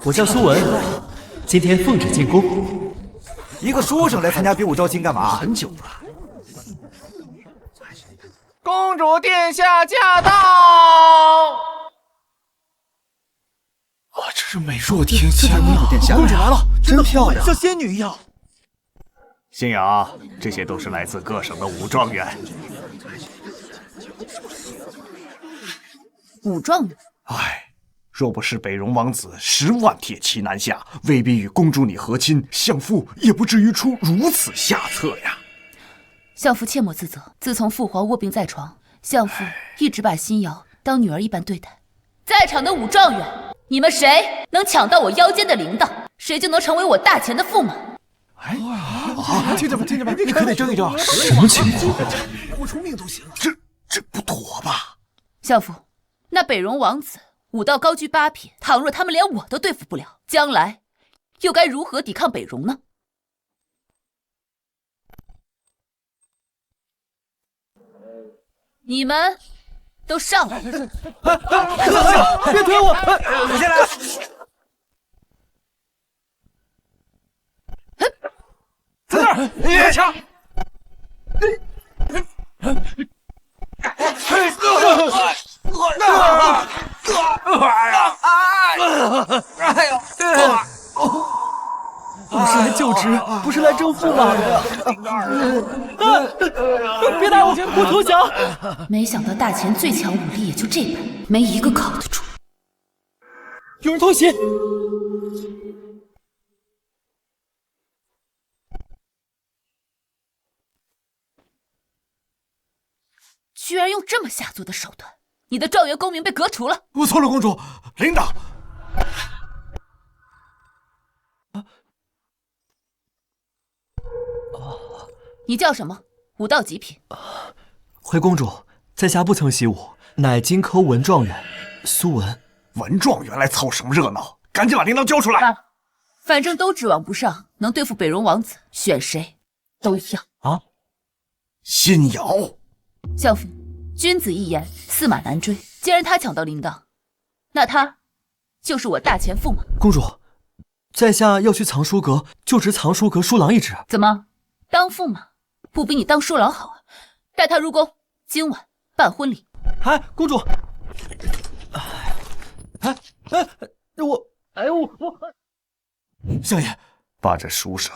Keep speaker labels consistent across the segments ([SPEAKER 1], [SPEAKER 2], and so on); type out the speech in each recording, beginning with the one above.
[SPEAKER 1] 我叫苏文，今天奉旨进宫。
[SPEAKER 2] 一个书生来参加比武招亲干嘛？
[SPEAKER 1] 很久了。
[SPEAKER 3] 公主殿下驾到！
[SPEAKER 4] 这是美若天仙
[SPEAKER 2] 公主殿下，
[SPEAKER 4] 公主来了，
[SPEAKER 2] 真漂亮，
[SPEAKER 4] 像仙女一样。
[SPEAKER 5] 信阳，这些都是来自各省的武状元。
[SPEAKER 6] 武状元？
[SPEAKER 5] 若不是北荣王子10万铁骑南下，未必与公主你和亲，相父也不至于出如此下策呀。
[SPEAKER 6] 相父切莫自责，自从父皇卧病在床，相父一直把欣瑶当女儿一般对待。在场的武状元，你们谁能抢到我腰间的铃铛，谁就能成为我大钱的驸马。
[SPEAKER 4] 听着吧，听着吧，
[SPEAKER 2] 你可得争一争。
[SPEAKER 1] 什么情况？
[SPEAKER 4] 豁出命都行。
[SPEAKER 5] 这不妥吧？
[SPEAKER 6] 相父，那北荣王子武道高居8品，倘若他们连我都对付不了，将来又该如何抵抗北荣呢？你们都上来！
[SPEAKER 4] 别推我！
[SPEAKER 2] 我先来。在那儿，别抢！
[SPEAKER 1] 我是来就职，不是来征驸马的。别打我，我投降！
[SPEAKER 6] 没想到大钱最强武力也就这般，没一个靠得住。
[SPEAKER 1] 有人偷袭！
[SPEAKER 6] 居然用这么下作的手段，你的状元功名被革除了。
[SPEAKER 4] 我错了，公主，
[SPEAKER 5] 领导。
[SPEAKER 6] 你叫什么？武道几品？
[SPEAKER 1] 回公主，在下不曾习武，乃荆轲文状元苏文。
[SPEAKER 5] 文状元来凑什么热闹？赶紧把铃铛交出来！
[SPEAKER 6] 反正都指望不上能对付北荣王子，选谁都一样
[SPEAKER 1] 啊！
[SPEAKER 5] 欣瑶，
[SPEAKER 6] 相父，君子一言，驷马难追。既然他抢到铃铛，那他就是我大钱驸马。
[SPEAKER 1] 公主，在下要去藏书阁就职藏书阁书郎一职。
[SPEAKER 6] 怎么，当驸马不比你当书郎好啊？带他入宫，今晚办婚礼。
[SPEAKER 1] 公主，
[SPEAKER 4] 相爷，
[SPEAKER 5] 把这书生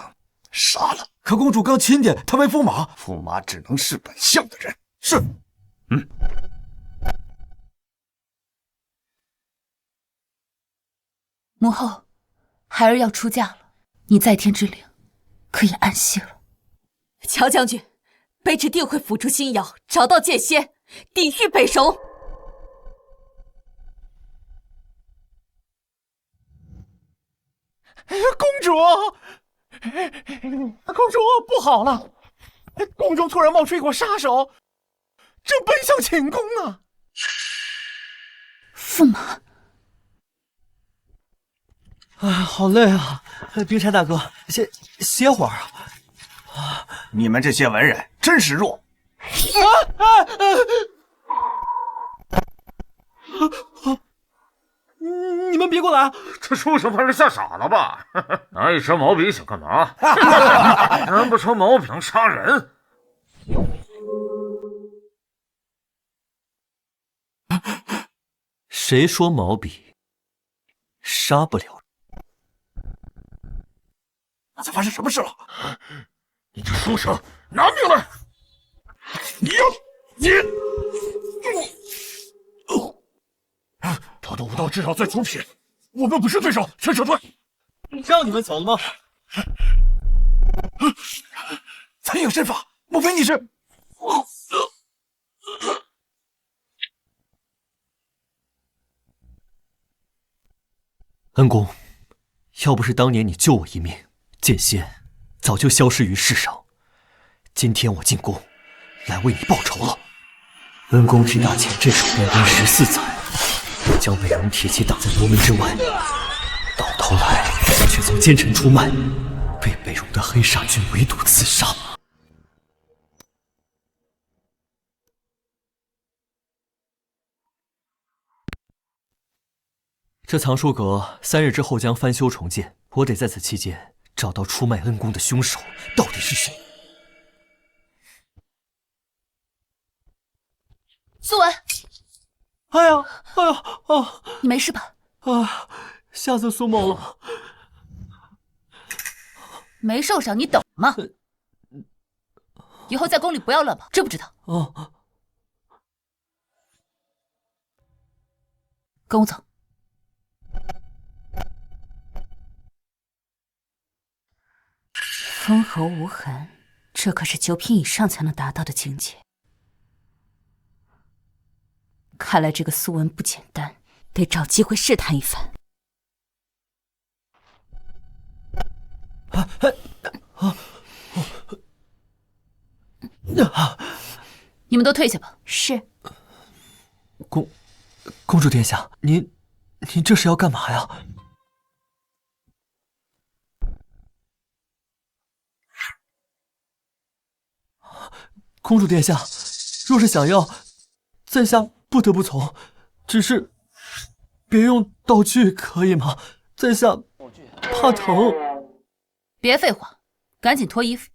[SPEAKER 5] 杀了。
[SPEAKER 4] 可公主刚钦点他为驸马，
[SPEAKER 5] 驸马只能是本相的人。
[SPEAKER 4] 是。
[SPEAKER 6] 母后，孩儿要出嫁了，你在天之灵可以安息了。
[SPEAKER 7] 乔将军，卑职定会辅助欣瑶找到剑仙，抵御北荣。
[SPEAKER 3] 公主，公主不好了！宫中突然冒出一伙杀手，正奔向寝宫呢。
[SPEAKER 6] 驸马，
[SPEAKER 1] 好累啊！冰山大哥，歇会儿啊！
[SPEAKER 5] 你们这些文人真是弱！
[SPEAKER 1] 你们别过来！
[SPEAKER 8] 这书生怕是吓傻了吧？拿一支毛笔想干嘛？难不成毛笔能杀人？
[SPEAKER 1] 谁说毛笔杀不了？
[SPEAKER 4] 那才发生什么事了？
[SPEAKER 8] 你这书生，拿命来！他的武道至少在9品，我们不是对手，全撤退！
[SPEAKER 1] 让你们走了吗？
[SPEAKER 4] 残影身法，莫非你是？
[SPEAKER 1] 恩公，要不是当年你救我一命，剑仙早就消失于世上。今天我进宫，来为你报仇了。恩公替大钱镇守边关14载，将北荣铁骑挡在国门之外，到头来却从奸臣出卖，被北荣的黑煞军围堵刺杀。这藏书阁3日之后将翻修重建，我得在此期间找到出卖恩公的凶手到底是谁。
[SPEAKER 6] 苏文，
[SPEAKER 1] 哎呀，啊！
[SPEAKER 6] 你没事吧？
[SPEAKER 1] 啊，吓死苏某了。
[SPEAKER 6] 没受伤，你懂吗？以后在宫里不要乱跑，知不知道？
[SPEAKER 1] 哦。
[SPEAKER 6] 跟我走。封侯无痕，这可是9品以上才能达到的境界。看来这个苏文不简单，得找机会试探一番。你们都退下吧。是。
[SPEAKER 1] 公主殿下，您这是要干嘛呀？公主殿下，若是想要，在下不得不从，只是别用道具可以吗？在下怕疼。
[SPEAKER 6] 别废话，赶紧脱衣服。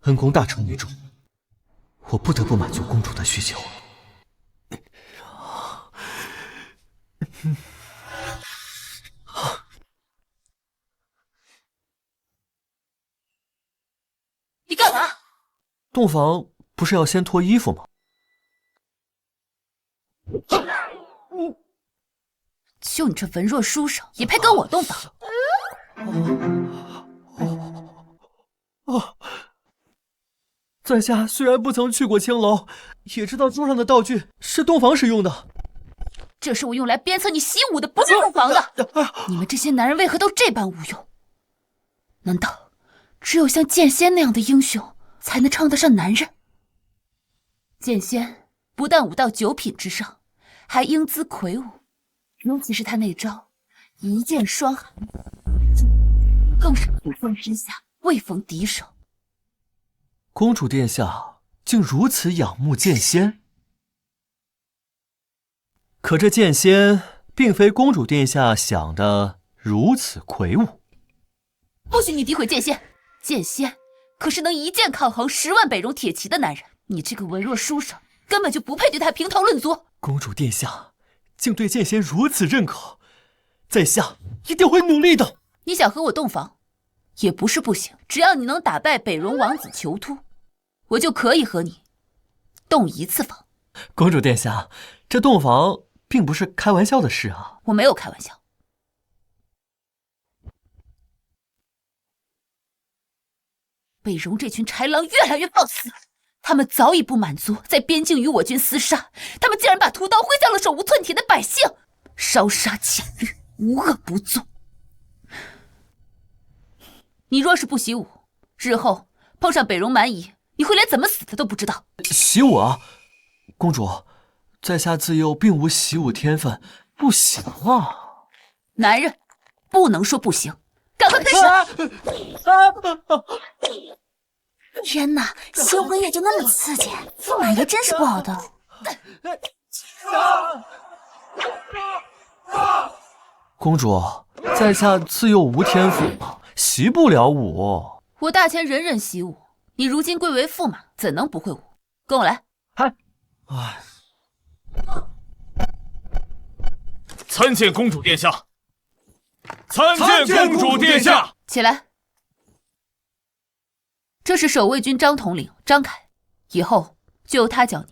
[SPEAKER 1] 恩公大成女主，我不得不满足公主的需求。
[SPEAKER 6] 你干嘛？
[SPEAKER 1] 洞房不是要先脱衣服吗？
[SPEAKER 6] 就你这文弱书生，也配跟我洞房？
[SPEAKER 1] 在下虽然不曾去过青楼，也知道桌上的道具是洞房使用的。
[SPEAKER 6] 这是我用来鞭策你习武的，不是洞房的。你们这些男人为何都这般无用？难道只有像剑仙那样的英雄才能称得上男人？剑仙不但武道9品之上，还英姿魁梧，尤其是他那招一剑双寒，更是普风之下，未逢敌手。
[SPEAKER 1] 公主殿下竟如此仰慕剑仙？可这剑仙并非公主殿下想的如此魁梧。
[SPEAKER 6] 不许你诋毁剑仙！剑仙可是能一剑抗衡10万北戎铁骑的男人，你这个文弱书生根本就不配对他评头论足。
[SPEAKER 1] 公主殿下竟对剑仙如此认可，在下一定会努力的。
[SPEAKER 6] 你想和我洞房，也不是不行，只要你能打败北戎王子囚突，我就可以和你洞1次房。
[SPEAKER 1] 公主殿下，这洞房并不是开玩笑的事啊。
[SPEAKER 6] 我没有开玩笑。北戎这群豺狼越来越放肆，他们早已不满足在边境与我军厮杀，他们竟然把屠刀挥向了手无寸铁的百姓，烧杀抢掠，无恶不作。你若是不习武，日后碰上北戎蛮夷，你会连怎么死的都不知道。
[SPEAKER 1] 习武啊，公主，在下自幼并无习武天分，不行啊。
[SPEAKER 6] 男人不能说不行，赶快开始！
[SPEAKER 9] 天哪，新婚夜就那么刺激，驸马爷真是不好的。
[SPEAKER 1] 公主，在下自幼无天赋，习不了武。
[SPEAKER 6] 我大前人人习武，你如今贵为驸马，怎能不会武？跟我来。
[SPEAKER 4] 参见公主殿下！参见公主殿下！
[SPEAKER 6] 起来。这是守卫军张统领张凯，以后就由他教你。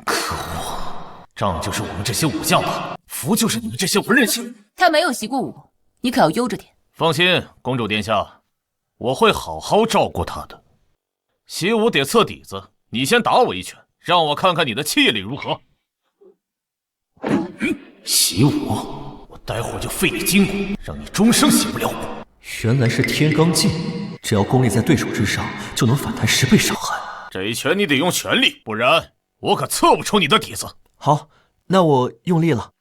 [SPEAKER 4] 可恶，仗就是我们这些武将吧，服就是你们这些文人星。
[SPEAKER 6] 他没有习过武，你可要悠着点。
[SPEAKER 4] 放心，公主殿下，我会好好照顾他的。习武得测底子，你先打我一拳，让我看看你的气力如何。习武，我待会儿就废你筋骨，让你终生习不了武。
[SPEAKER 1] 原来是天罡劲，只要功力在对手之上，就能反弹10倍伤害。
[SPEAKER 4] 这一拳你得用全力，不然我可测不出你的底子。
[SPEAKER 1] 好，那我用力了。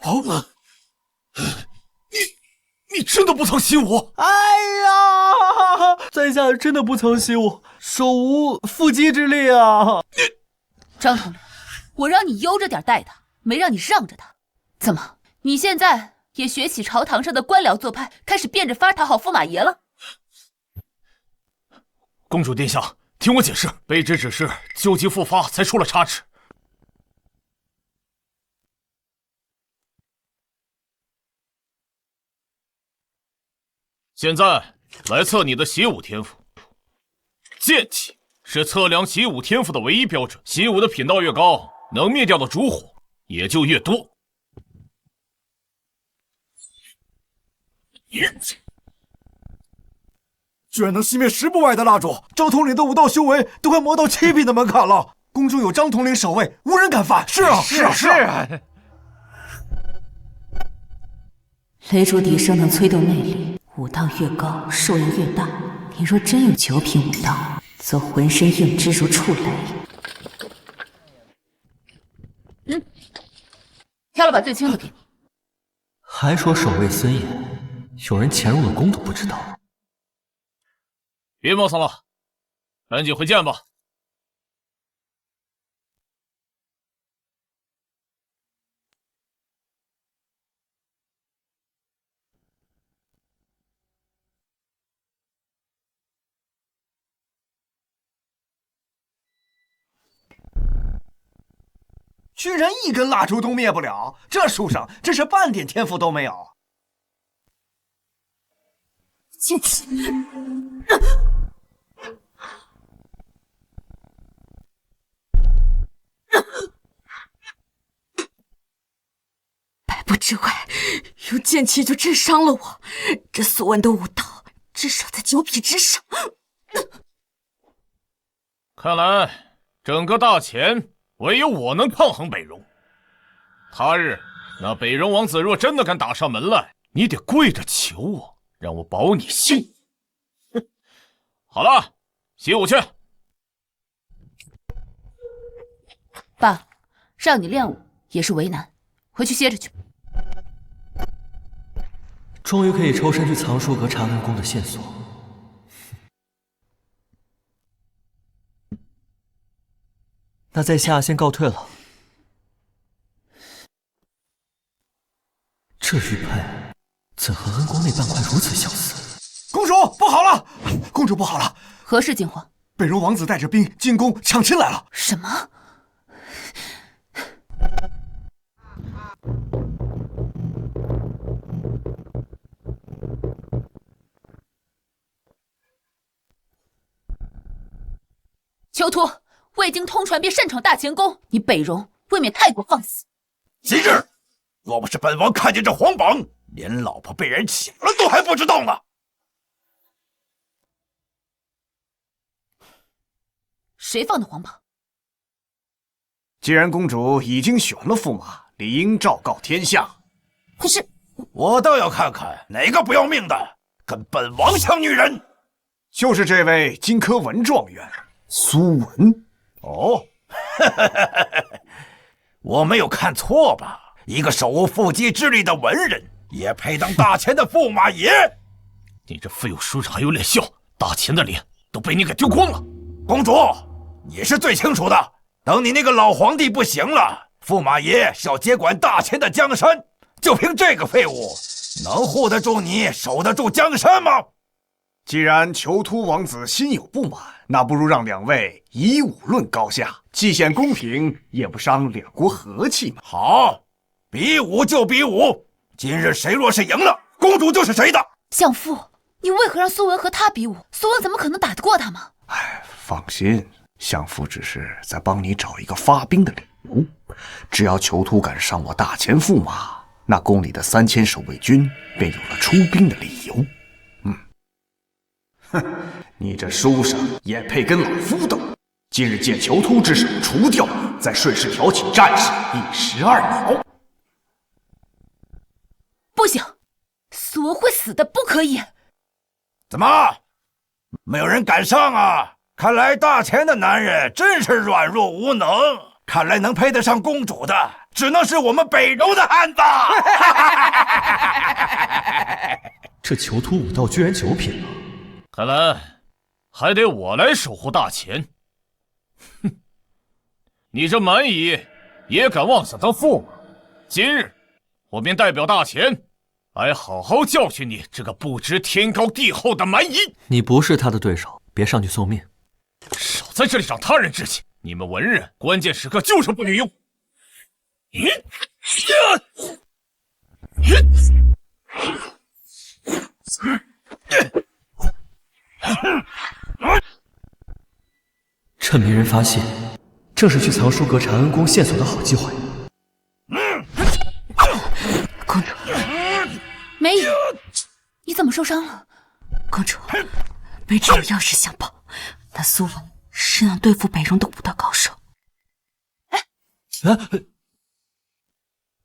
[SPEAKER 1] 哦，你真的不曾袭我？
[SPEAKER 3] 哎呀，在下真的不曾袭我，手无缚鸡之力啊！
[SPEAKER 6] 张统领，我让你悠着点待他，没让你让着他。怎么，你现在也学起朝堂上的官僚做派，开始变着法讨好驸马爷了？
[SPEAKER 4] 公主殿下，听我解释，卑职只是救急复发，才出了差池。现在来测你的习武天赋。剑气是测量习武天赋的唯一标准，习武的品道越高，能灭掉的烛火也就越多。
[SPEAKER 2] 居然能熄灭10步外的蜡烛，张统领的武道修为都快磨到7品的门槛了。宫中有张统领守卫，无人敢犯。是啊，是啊。
[SPEAKER 7] 雷烛笛声能催动内力，武道越高，受益越大。你若真有9品武道，则浑身应之如触雷。
[SPEAKER 6] 挑了把最轻的给你。
[SPEAKER 1] 还说守卫森严，有人潜入了宫都不知道。
[SPEAKER 4] 别磨蹭了，赶紧回见吧。
[SPEAKER 2] 居然一根蜡烛都灭不了，这书生真是半点天赋都没有。
[SPEAKER 7] 剑气！百步之外，用剑气就真伤了我。这所闻的武道，至少在9品之上。
[SPEAKER 4] 看来整个大前唯有我能抗衡北荣。他日那北荣王子若真的敢打上门来，你得跪着求我，让我保你性。好了，习武去。
[SPEAKER 6] 爸，让你练武也是为难，回去歇着去。
[SPEAKER 1] 终于可以抽身去藏书阁查看宫的线索。那在下先告退了。这玉佩怎和恩公那半块如此相似？
[SPEAKER 2] 公主不好了！公主不好了！
[SPEAKER 6] 何事惊慌？
[SPEAKER 2] 北荣王子带着兵进宫抢亲来了！
[SPEAKER 6] 什么？囚徒，未经通传便擅闯大前宫，你北荣未免太过放肆。
[SPEAKER 10] 今日若不是本王看见这皇榜，连老婆被人抢了都还不知道呢。
[SPEAKER 6] 谁放的皇榜？
[SPEAKER 5] 既然公主已经选了驸马，理应昭告天下。
[SPEAKER 6] 可是
[SPEAKER 10] 我倒要看看哪个不要命的跟本王抢女人。
[SPEAKER 5] 就是这位金科文状元苏文。
[SPEAKER 10] 哦，我没有看错吧？一个手无缚鸡之力的文人，也配当大前的驸马爷？
[SPEAKER 4] 你这废物书生还有脸笑？大前的脸都被你给丢光了。
[SPEAKER 10] 公主，你是最清楚的。等你那个老皇帝不行了，驸马爷是要接管大前的江山，就凭这个废物，能护得住你，守得住江山吗？
[SPEAKER 5] 既然囚徒王子心有不满，那不如让两位以武论高下，既显公平，也不伤两国和气嘛。
[SPEAKER 10] 好，比武就比武，今日谁若是赢了，公主就是谁的。
[SPEAKER 6] 相父，你为何让苏文和他比武？苏文怎么可能打得过他吗？
[SPEAKER 5] 哎，放心，相父只是在帮你找一个发兵的理由。只要囚徒敢上我大前驸马，那宫里的3000守卫军便有了出兵的理由。哼，你这书生也配跟老夫斗？今日借囚徒之手除掉，再顺势挑起战事，一石二鸟。
[SPEAKER 6] 不行，苏文会死的，不可以。
[SPEAKER 10] 怎么，没有人敢上啊？看来大前的男人真是软弱无能，看来能配得上公主的只能是我们北柔的汉子。
[SPEAKER 1] 这囚徒武道居然9品了，
[SPEAKER 4] 看来还得我来守护大钱。哼，你这蛮夷也敢妄想当驸马？今日我便代表大钱来好好教训你这个不知天高地厚的蛮夷。
[SPEAKER 1] 你不是他的对手，别上去送命。
[SPEAKER 4] 少在这里长他人志气！你们文人关键时刻就是不女用。
[SPEAKER 1] 趁没人发现，正是去藏书阁查恩公线索的好机会。
[SPEAKER 7] 公主，
[SPEAKER 6] 梅姨，你怎么受伤了？
[SPEAKER 7] 公主，卑职有要事相报，那苏文是能对付北荣的武道高手。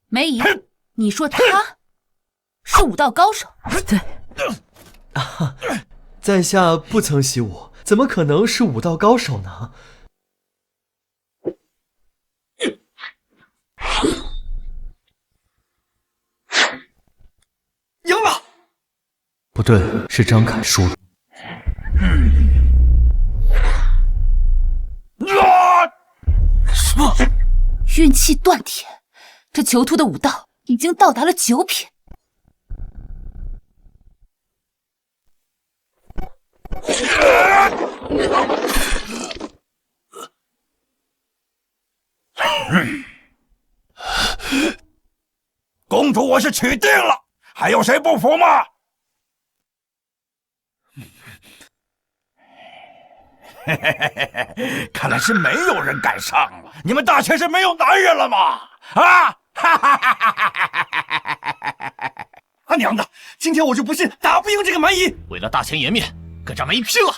[SPEAKER 6] 梅姨，你说他是武道高手？
[SPEAKER 7] 对。
[SPEAKER 1] 在下不曾习武，怎么可能是武道高手呢？
[SPEAKER 2] 赢了！
[SPEAKER 1] 不对，是张凯输了。
[SPEAKER 6] 什么？运气断铁，这囚徒的武道已经到达了9品。
[SPEAKER 10] 公主，我是取定了，还有谁不服吗？看来是没有人敢上了。你们大钱是没有男人了吗？啊！
[SPEAKER 2] 他娘的，今天我就不信打不赢这个蛮夷！
[SPEAKER 4] 为了大钱颜面，跟这蛮夷拼了！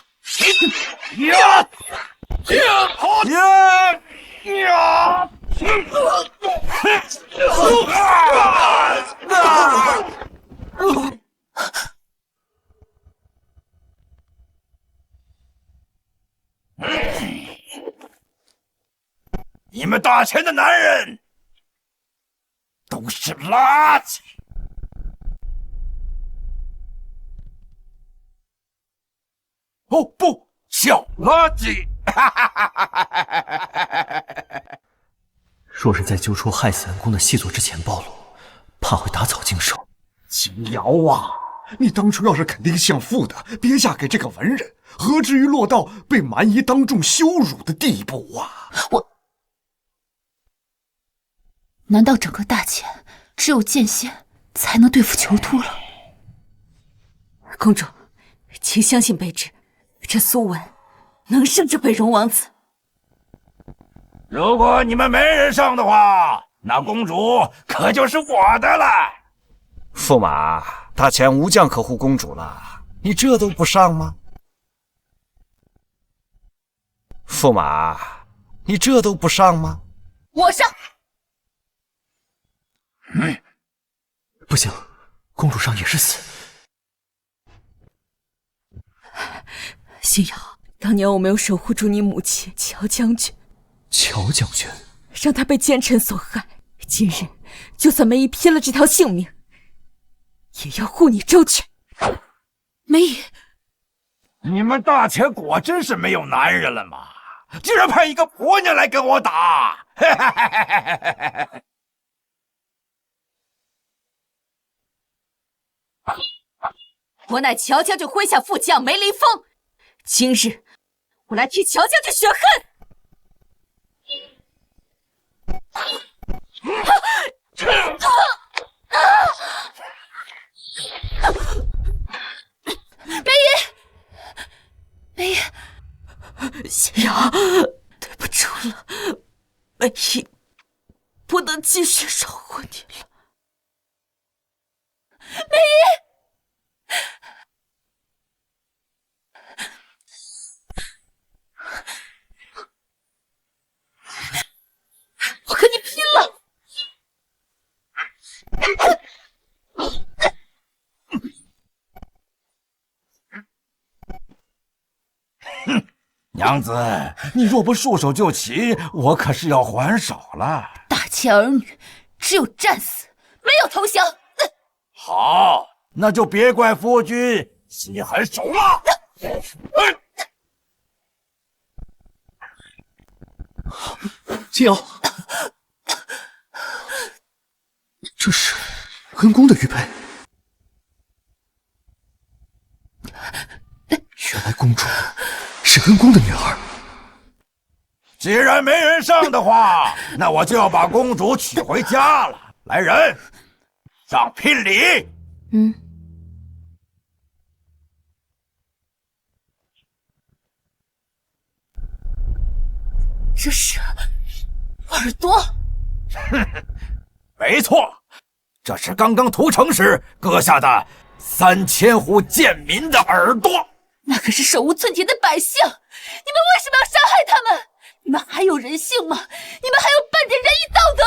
[SPEAKER 10] 你们大钱的男人都是垃圾！哦不，小垃圾！
[SPEAKER 1] 若是在揪出害死恩公的细作之前暴露，怕会打草惊蛇。
[SPEAKER 2] 秦瑶啊，你当初要是肯定相父的，别嫁给这个文人，何至于落到被蛮夷当众羞辱的地步啊！
[SPEAKER 6] 难道整个大钱只有剑仙才能对付囚徒了？
[SPEAKER 7] 公主，请相信卑职，这苏文能胜这北荣王子。
[SPEAKER 10] 如果你们没人上的话，那公主可就是我的了。
[SPEAKER 5] 驸马，大钱无将可护公主了，你这都不上吗？驸马，你这都不上吗？
[SPEAKER 6] 我上。
[SPEAKER 1] 不行，公主上也是死。
[SPEAKER 7] 星瑶，当年我没有守护住你母亲乔将军，
[SPEAKER 1] 乔将军
[SPEAKER 7] 让她被奸臣所害，今日就算梅姨拼了这条性命，也要护你周全。
[SPEAKER 6] 梅姨，
[SPEAKER 10] 你们大钱果真是没有男人了吗？竟然派一个婆娘来跟我打！
[SPEAKER 7] 我乃乔将军麾下副将梅林峰，今日我来替乔将军雪恨。
[SPEAKER 6] 梅姨，梅姨，
[SPEAKER 7] 星瑶，对不住了，梅姨不能继续守护你了。
[SPEAKER 6] 梅姨。我和你拼了！
[SPEAKER 10] 哼，娘子，你若不束手就擒，我可是要还手了。
[SPEAKER 6] 大妾儿女只有战死，没有投降。
[SPEAKER 10] 好，那就别怪夫君心狠手辣。
[SPEAKER 1] 金瑶，这是恩公的玉佩。原来公主是恩公的女儿。
[SPEAKER 10] 既然没人上的话，那我就要把公主娶回家了。来人，上聘礼。
[SPEAKER 6] 这是耳朵。
[SPEAKER 10] 没错，这是刚刚屠城时割下的3000户贱民的耳朵。
[SPEAKER 6] 那可是手无寸铁的百姓，你们为什么要杀害他们？你们还有人性吗？你们还有半点仁义道德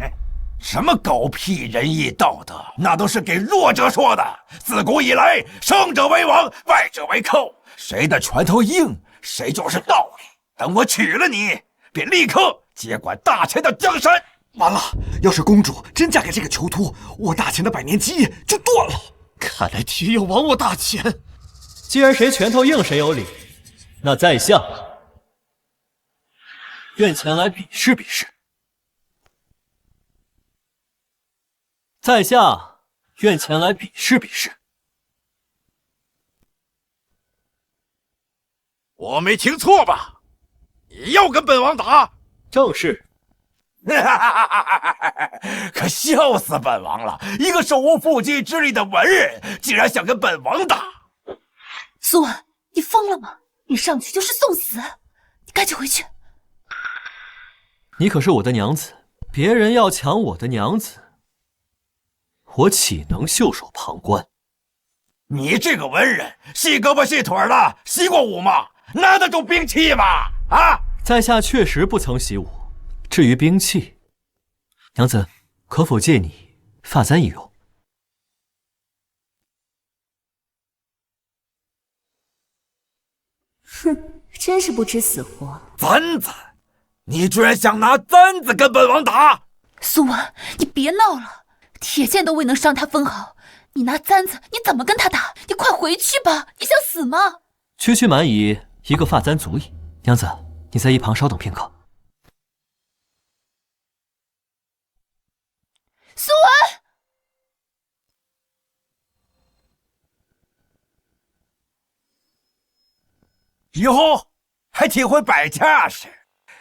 [SPEAKER 6] 吗？
[SPEAKER 10] 什么狗屁仁义道德，那都是给弱者说的。自古以来，胜者为王，败者为寇，谁的拳头硬，谁就是道理。等我娶了你，便立刻接管大钱的江山。
[SPEAKER 2] 完了，要是公主真嫁给这个囚徒，我大钱的100年基业就断了。
[SPEAKER 3] 看来铁要亡我大钱。
[SPEAKER 1] 既然谁拳头硬谁有理，那在下愿前来比试比试。在下愿前来比试比试。
[SPEAKER 10] 我没听错吧？你要跟本王打？
[SPEAKER 1] 正是。
[SPEAKER 10] 可笑死本王了！一个手无缚鸡之力的文人，竟然想跟本王打！
[SPEAKER 6] 苏婉，你疯了吗？你上去就是送死！你赶紧回去。
[SPEAKER 1] 你可是我的娘子，别人要抢我的娘子，我岂能袖手旁观？
[SPEAKER 10] 你这个文人，细胳膊细腿的，习过武吗？拿得住兵器吗？啊！
[SPEAKER 1] 在下确实不曾习武。至于兵器，娘子可否借你发簪一用？
[SPEAKER 7] 哼，真是不知死活。
[SPEAKER 10] 簪子，你居然想拿簪子跟本王打？
[SPEAKER 6] 苏婉，你别闹了，铁剑都未能伤他分毫，你拿簪子，你怎么跟他打？你快回去吧！你想死吗？
[SPEAKER 1] 区区蛮夷，一个发簪足矣。娘子，你在一旁稍等片刻。
[SPEAKER 6] 苏婉，
[SPEAKER 10] 以后还挺会摆架势，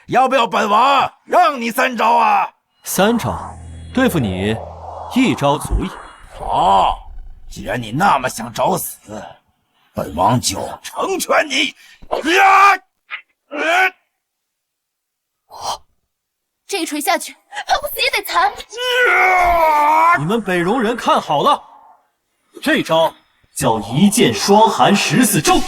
[SPEAKER 10] 要不要本王让你3招啊
[SPEAKER 1] ？3招，对付你1招足矣。
[SPEAKER 10] 好，既然你那么想找死，本王就成全你。
[SPEAKER 6] 这一锤下去，怕不死也得残。
[SPEAKER 1] 你们北戎人看好了，这招叫一箭双寒14咒。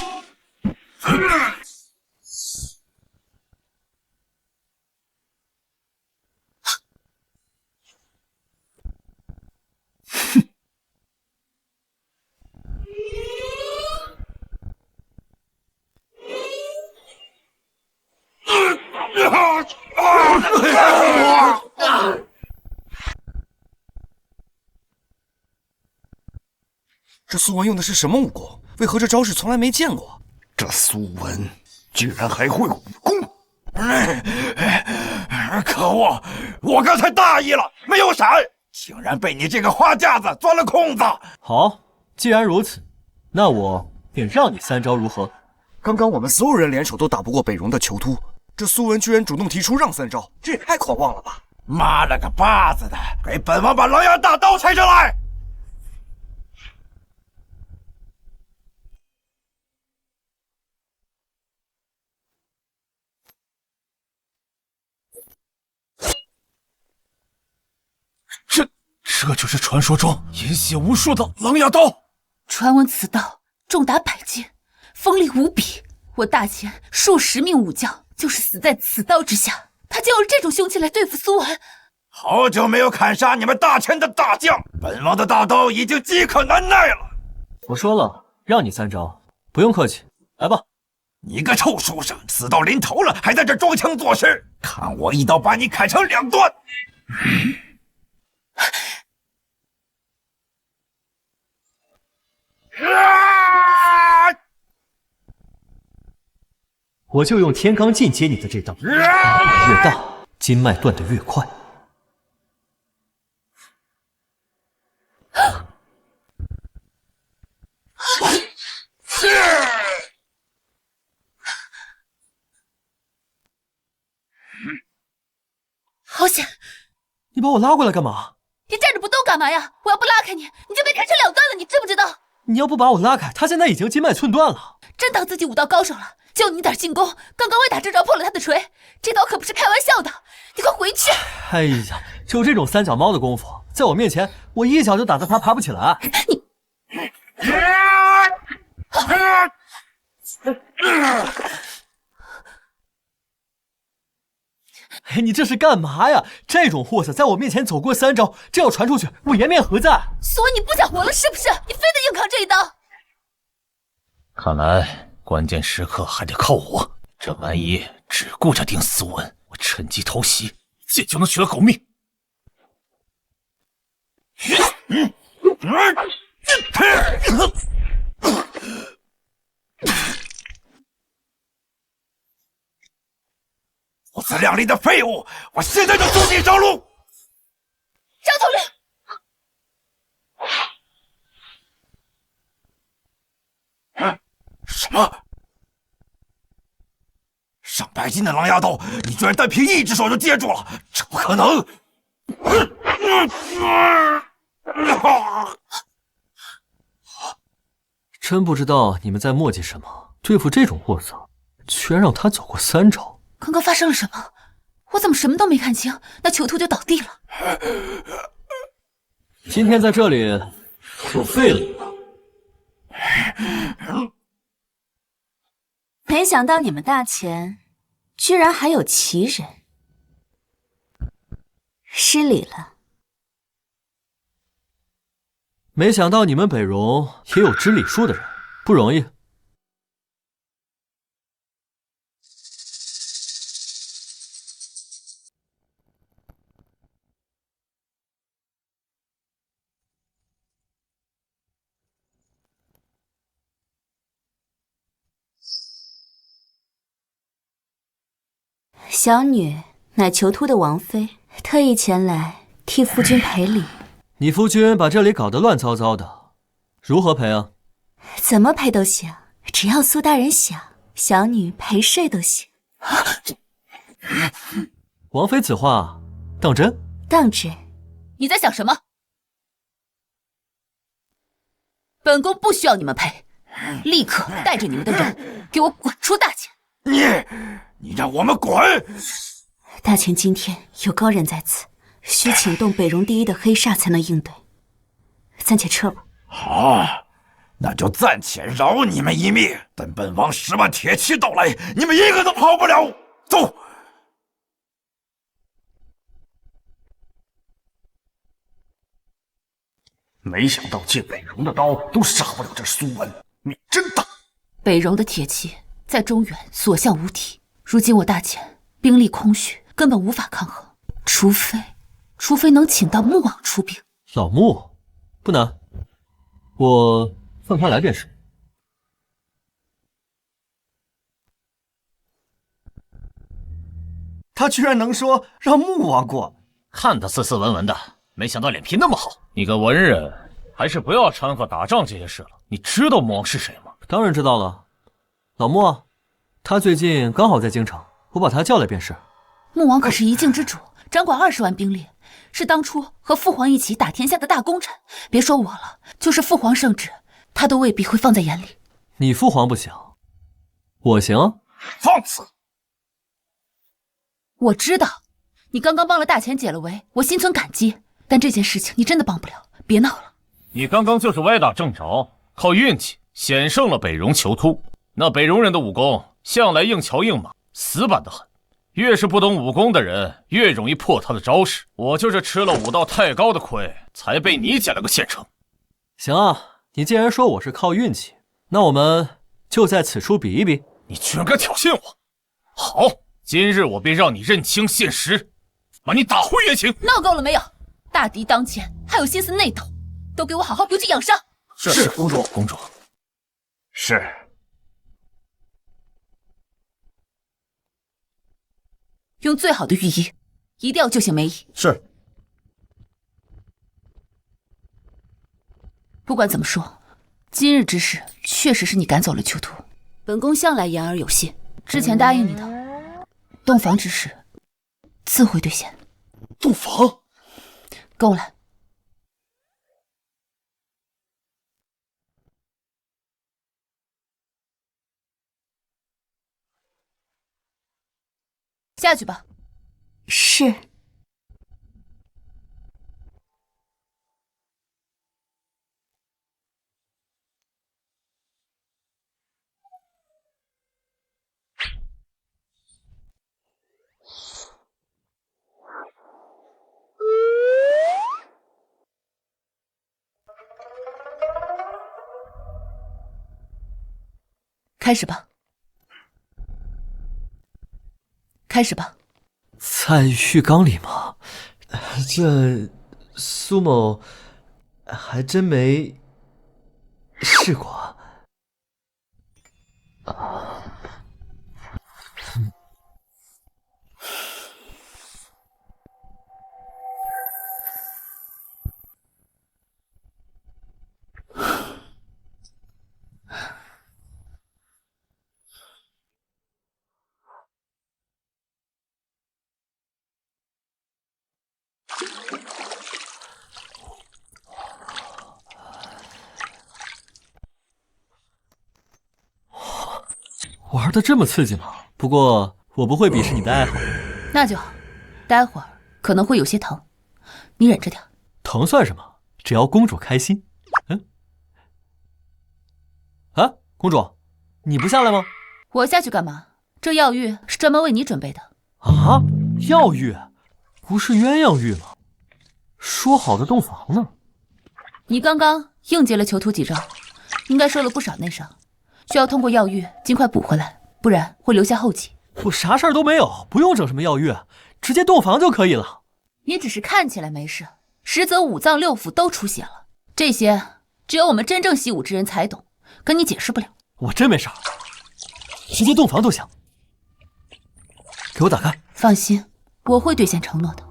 [SPEAKER 2] 这苏文用的是什么武功？为何这招式从来没见过？
[SPEAKER 5] 这苏文居然还会武功！
[SPEAKER 10] 可恶！我刚才大意了，没有闪，竟然被你这个花架子钻了空子。
[SPEAKER 1] 好，既然如此，那我便让你3招如何？
[SPEAKER 2] 刚刚我们所有人联手都打不过北戎的囚徒，这苏文居然主动提出让3招，这也太狂妄了吧！
[SPEAKER 10] 妈了个巴子的，给本王把狼牙大刀抬上来！
[SPEAKER 3] 这就是传说中饮血无数的狼牙刀。
[SPEAKER 6] 传闻此刀重达100斤，锋利无比。我大钱数10名武将就是死在此刀之下，他竟有这种凶器来对付苏文。
[SPEAKER 10] 好久没有砍杀你们大钱的大将，本王的大刀已经饥渴难耐了。
[SPEAKER 1] 我说了，让你3招，不用客气，来吧。
[SPEAKER 10] 你个臭书生，死到临头了还在这装腔作势，看我一刀把你砍成2段！
[SPEAKER 1] 我就用天罡劲接你的这刀，越大，筋脉断得越快。
[SPEAKER 6] 好险！
[SPEAKER 1] 你把我拉过来干嘛？
[SPEAKER 6] 你站着不动干嘛呀？我要不拉开你，你就被砍成2段了，你知不知道？
[SPEAKER 1] 你要不把我拉开，他现在已经筋脉寸断了。
[SPEAKER 6] 真当自己武道高手了？就你点进攻，刚刚我打这招破了他的锤，这刀可不是开玩笑的，你快回去！
[SPEAKER 1] 哎呀，就这种三脚猫的功夫，在我面前，我一脚就打得他爬不起来。哎，你这是干嘛呀？这种货色在我面前走过3招，这要传出去，我颜面何在？
[SPEAKER 6] 所以你不想活了是不是？你非得硬扛这一刀？
[SPEAKER 4] 看来关键时刻还得靠我。这蛮夷只顾着盯斯文，我趁机偷袭，一剑就能取了狗命。
[SPEAKER 10] 不自量力的废物！我现在就送你上路！
[SPEAKER 6] 张统领，
[SPEAKER 10] 什么？上百斤的狼牙刀，你居然单凭一只手就接住了？这不可能！
[SPEAKER 1] 真不知道你们在磨叽什么，对付这种货色，居然让他走过3招。
[SPEAKER 6] 刚刚发生了什么？我怎么什么都没看清？那囚徒就倒地了。
[SPEAKER 1] 今天在这里，我废了你。
[SPEAKER 7] 没想到你们大前居然还有奇人，失礼了。
[SPEAKER 1] 没想到你们北戎也有知礼数的人，不容易。
[SPEAKER 7] 小女乃囚徒的王妃，特意前来替夫君赔礼。
[SPEAKER 1] 你夫君把这里搞得乱糟糟的，如何赔啊？
[SPEAKER 7] 怎么赔都行，只要苏大人想，小女陪睡都行。
[SPEAKER 1] 王妃此话当真？
[SPEAKER 7] 当真。
[SPEAKER 6] 你在想什么？本宫不需要你们赔，立刻带着你们的人给我滚出大前！
[SPEAKER 10] 你让我们滚！
[SPEAKER 7] 大前今天有高人在此，需请动北戎第一的黑煞才能应对，暂且撤吧。
[SPEAKER 10] 好，那就暂且饶你们一命。等本王10万铁骑到来，你们一个都跑不了。走！
[SPEAKER 5] 没想到借北戎的刀都杀不了这苏文，命真大。
[SPEAKER 6] 北戎的铁骑在中原所向无敌，如今我大前兵力空虚，根本无法抗衡，除非能请到穆王出兵。
[SPEAKER 1] 老穆不难，我放他来便是。
[SPEAKER 2] 他居然能说让穆王过，
[SPEAKER 4] 看他斯斯文文的，没想到脸皮那么厚。你个文人，还是不要掺和打仗这些事了。你知道穆王是谁吗？
[SPEAKER 1] 当然知道了，老穆，他最近刚好在京城，我把他叫来便是。
[SPEAKER 6] 穆王可是一境之主，掌管20万兵力，是当初和父皇一起打天下的大功臣。别说我了，就是父皇圣旨，他都未必会放在眼里。
[SPEAKER 1] 你父皇不行，我行。
[SPEAKER 10] 放肆！
[SPEAKER 6] 我知道，你刚刚帮了大前解了围，我心存感激。但这件事情你真的帮不了，别闹了。
[SPEAKER 4] 你刚刚就是歪打正着，靠运气险胜了北戎囚突。那北戎人的武功向来硬桥硬马，死板得很。越是不懂武功的人，越容易破他的招式。我就是吃了武道太高的亏，才被你捡了个现成。
[SPEAKER 1] 行啊，你既然说我是靠运气，那我们就在此处比一比。
[SPEAKER 4] 你居然敢挑衅我！好，今日我便让你认清现实，把你打回原形。
[SPEAKER 6] 闹够了没有？大敌当前，还有心思内斗，都给我好好补给养伤。
[SPEAKER 4] 是公主，公主。
[SPEAKER 5] 是。
[SPEAKER 6] 用最好的御医，一定要救醒梅姨。
[SPEAKER 3] 是。
[SPEAKER 6] 不管怎么说，今日之事确实是你赶走了囚徒。本宫向来言而有信，之前答应你的洞房之事，自会兑现。
[SPEAKER 3] 洞房，
[SPEAKER 6] 跟我来。下去吧。
[SPEAKER 9] 是。
[SPEAKER 6] 开始吧。开始吧。
[SPEAKER 1] 在浴缸里吗？这苏某还真没试过。玩的这么刺激吗？不过我不会鄙视你的爱好。
[SPEAKER 6] 那就好，待会儿可能会有些疼，你忍着点。
[SPEAKER 1] 疼算什么？只要公主开心。啊，公主，你不下来吗？
[SPEAKER 6] 我下去干嘛？这药浴是专门为你准备的。
[SPEAKER 1] 啊，药浴，不是鸳鸯浴吗？说好的洞房呢？
[SPEAKER 6] 你刚刚硬接了囚徒几招，应该受了不少内伤，需要通过药浴尽快补回来，不然会留下后疾。
[SPEAKER 1] 我啥事儿都没有，不用整什么药浴，直接洞房就可以了。
[SPEAKER 6] 你只是看起来没事，实则五脏六腑都出血了，这些只有我们真正习武之人才懂，跟你解释不了。
[SPEAKER 1] 我真没事儿，直接洞房都行。给我打开。
[SPEAKER 6] 放心，我会兑现承诺的，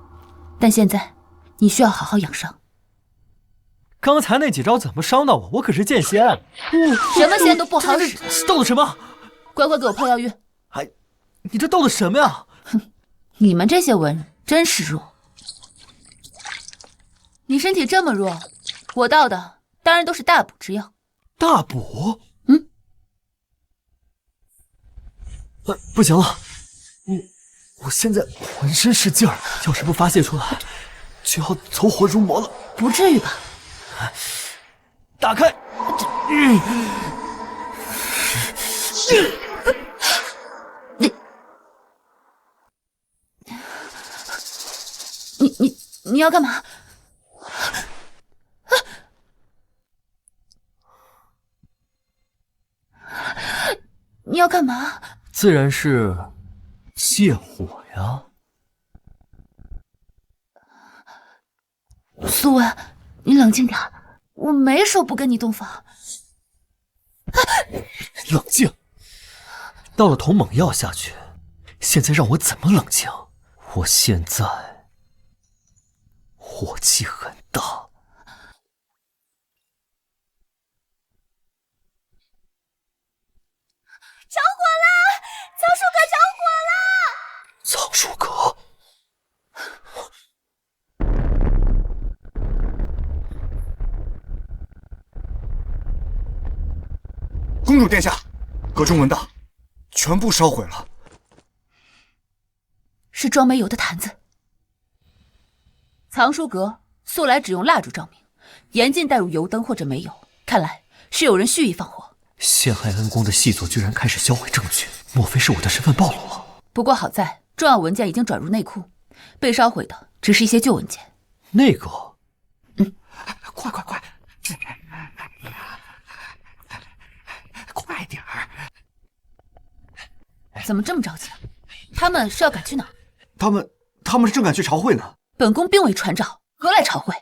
[SPEAKER 6] 但现在你需要好好养伤。
[SPEAKER 1] 刚才那几招怎么伤到我？我可是剑仙。
[SPEAKER 6] 什么仙都不好使。
[SPEAKER 1] 斗的什么？
[SPEAKER 6] 乖乖给我泡药浴。
[SPEAKER 1] 哎，你这斗的什么呀？
[SPEAKER 6] 哼，你们这些文人真是弱。你身体这么弱，我倒的当然都是大补之药。
[SPEAKER 1] 大补？不行了，我现在浑身是劲儿，要是不发泄出来，就要走火入魔了。
[SPEAKER 6] 不至于吧？
[SPEAKER 1] 打开。
[SPEAKER 6] 你要干嘛？你要干嘛？
[SPEAKER 1] 自然是泻火呀。
[SPEAKER 6] 苏文，你冷静点，我没说不跟你洞房。
[SPEAKER 1] 冷静！倒了桶猛药下去，现在让我怎么冷静？我现在火气很大。
[SPEAKER 9] 着火了！藏书阁着火了！
[SPEAKER 1] 藏书阁。
[SPEAKER 2] 公主殿下，阁中闻到，全部烧毁了。
[SPEAKER 6] 是装煤油的坛子。藏书阁素来只用蜡烛照明，严禁带入油灯或者煤油，看来是有人蓄意放火。
[SPEAKER 1] 陷害恩公的细作居然开始销毁证据，莫非是我的身份暴露了？
[SPEAKER 6] 不过好在重要文件已经转入内库，被烧毁的只是一些旧文件。
[SPEAKER 1] 那个，
[SPEAKER 5] 快，快点儿！
[SPEAKER 6] 怎么这么着急啊？他们是要赶去哪儿？
[SPEAKER 2] 他们正赶去朝会呢。
[SPEAKER 6] 本宫并未传召，何来朝会？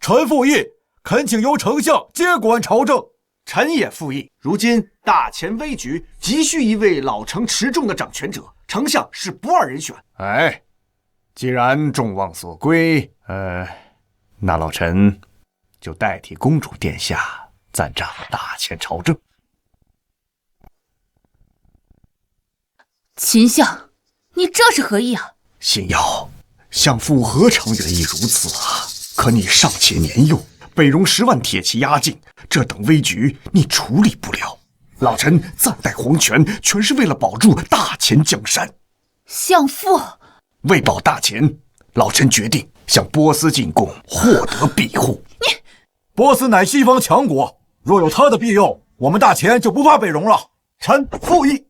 [SPEAKER 10] 臣附议，恳请由丞相接管朝政。
[SPEAKER 2] 臣也附议。如今大前危局，急需一位老成持重的掌权者，丞相是不二人选。
[SPEAKER 5] 哎，既然众望所归，那老臣就代替公主殿下暂掌大前朝政。
[SPEAKER 6] 秦相，你这是何意啊？
[SPEAKER 5] 心瑶，相父何尝愿意如此啊？可你尚且年幼，北戎10万铁骑压境，这等危局你处理不了。老臣暂代皇权，全是为了保住大前江山。
[SPEAKER 6] 相父，
[SPEAKER 5] 为保大前，老臣决定向波斯进贡，获得庇护。
[SPEAKER 10] 波斯乃西方强国，若有他的庇佑，我们大前就不怕北戎了。臣附议。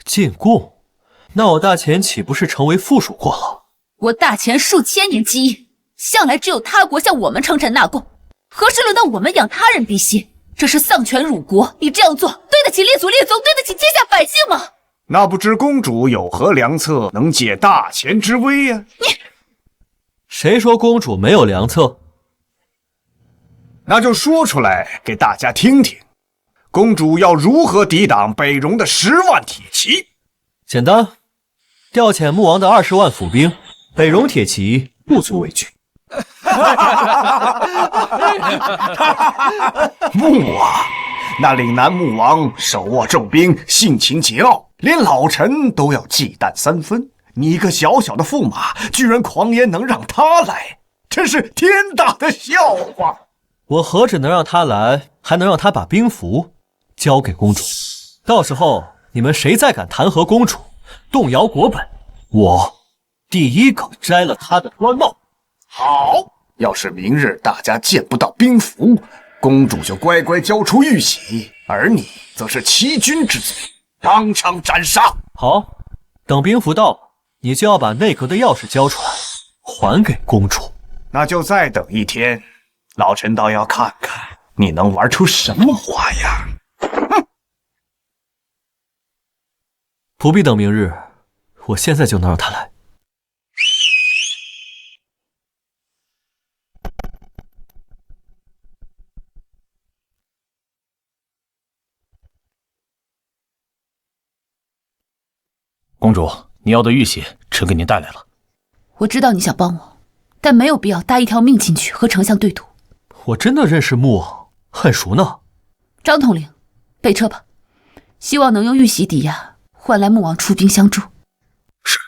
[SPEAKER 1] 进贡？那我大前岂不是成为附属国了？
[SPEAKER 6] 我大前数千年基因，向来只有他国向我们称臣纳贡，何时轮到我们养他人鼻息？这是丧权辱国！你这样做，对得起列祖列宗，对得起天下百姓吗？
[SPEAKER 5] 那不知公主有何良策，能解大前之危呀？
[SPEAKER 1] 谁说公主没有良策？
[SPEAKER 5] 那就说出来给大家听听，公主要如何抵挡北戎的10万铁骑？
[SPEAKER 1] 简单，调遣穆王的20万府兵，北戎铁骑不足为惧。
[SPEAKER 5] 穆王，那岭南穆王手握重兵，性情桀骜，连老臣都要忌惮3分。你一个小小的驸马，居然狂言能让他来，真是天大的笑话！
[SPEAKER 1] 我何止能让他来，还能让他把兵符交给公主。到时候你们谁再敢弹劾公主，动摇国本，我第一个摘了他的官帽。
[SPEAKER 5] 好，要是明日大家见不到兵符，公主就乖乖交出玉玺，而你则是欺君之罪，当场斩杀。
[SPEAKER 1] 好，等兵符到了，你就要把内阁的钥匙交出来，还给公主。
[SPEAKER 5] 那就再等1天，老臣倒要看看你能玩出什么花样。
[SPEAKER 1] 不必等明日，我现在就能让他来。
[SPEAKER 4] 公主，你要的玉玺，臣给您带来了。
[SPEAKER 6] 我知道你想帮我，但没有必要搭一条命进去和丞相对赌。
[SPEAKER 1] 我真的认识穆王，很熟呢。
[SPEAKER 6] 张统领，备车吧，希望能用玉玺抵押，换来穆王出兵相助。
[SPEAKER 4] 是。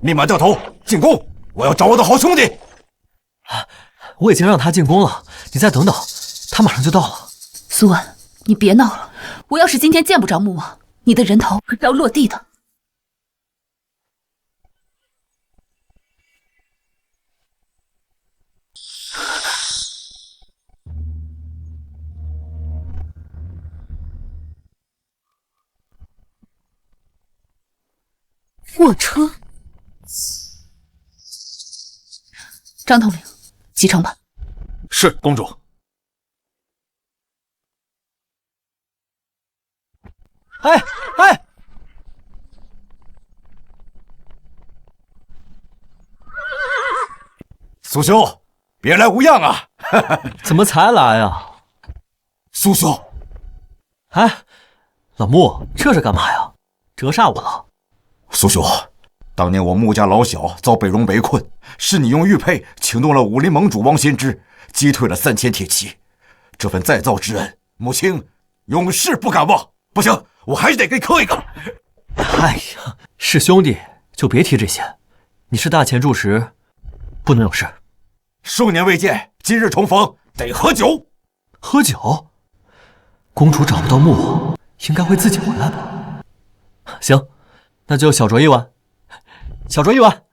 [SPEAKER 10] 立马掉头进宫！我要找我的好兄弟。
[SPEAKER 1] 我已经让他进宫了，你再等等，他马上就到了。
[SPEAKER 6] 苏婉，你别闹了，我要是今天见不着穆王，你的人头可是要落地的。卧车，张统领，启程吧。
[SPEAKER 4] 是，公主。
[SPEAKER 1] 哎哎！
[SPEAKER 10] 苏兄，别来无恙啊！
[SPEAKER 1] 怎么才来啊？
[SPEAKER 10] 苏兄，
[SPEAKER 1] 哎，老穆，这是干嘛呀？折煞我了？
[SPEAKER 10] 苏兄，当年我穆家老小遭北戎围困，是你用玉佩请动了武林盟主王先知，击退了3000铁骑。这份再造之恩，母亲永世不敢忘。不行，我还是得给你磕一个。
[SPEAKER 1] 哎呀，是兄弟就别提这些。你是大前住持，不能有事。
[SPEAKER 10] 数年未见，今日重逢，得喝酒。
[SPEAKER 1] 喝酒？公主找不到穆王，应该会自己回来吧？行，那就小酌一碗，小酌一碗。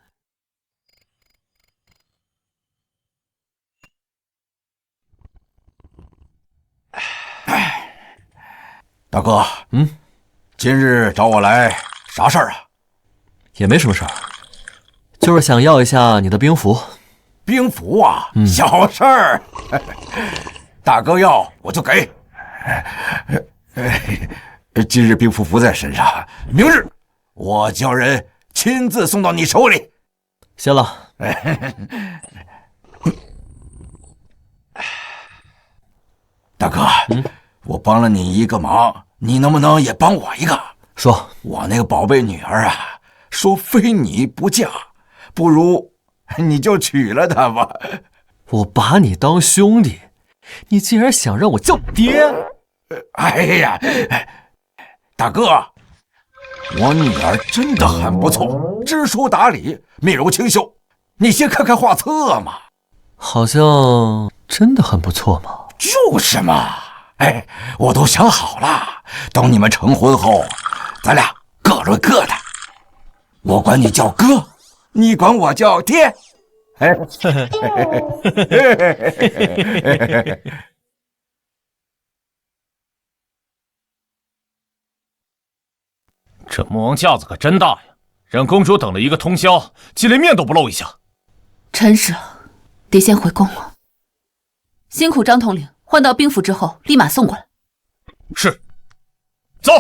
[SPEAKER 10] 大哥，今日找我来啥事儿啊？
[SPEAKER 1] 也没什么事儿，就是想要一下你的兵符。
[SPEAKER 10] 兵符啊，小事儿。大哥要我就给。今日兵符不在身上，明日我叫人亲自送到你手里。
[SPEAKER 1] 谢了。
[SPEAKER 10] 大哥，我帮了你一个忙，你能不能也帮我一个？
[SPEAKER 1] 说，
[SPEAKER 10] 我那个宝贝女儿啊，说非你不嫁，不如你就娶了她吧。
[SPEAKER 1] 我把你当兄弟，你竟然想让我叫爹？
[SPEAKER 10] 哎呀，大哥，我女儿真的很不错，知书达理，面容清秀，你先看看画册嘛。
[SPEAKER 1] 好像真的很不错嘛。
[SPEAKER 10] 就是嘛，哎，我都想好了，等你们成婚后，咱俩各论各的，我管你叫哥，你管我叫爹。哎，
[SPEAKER 4] 这魔王架子可真大呀，让公主等了一个通宵，竟连面都不露一下。
[SPEAKER 6] 真是了，得先回宫了。辛苦张统领，换到兵符之后，立马送过来。
[SPEAKER 4] 是，走。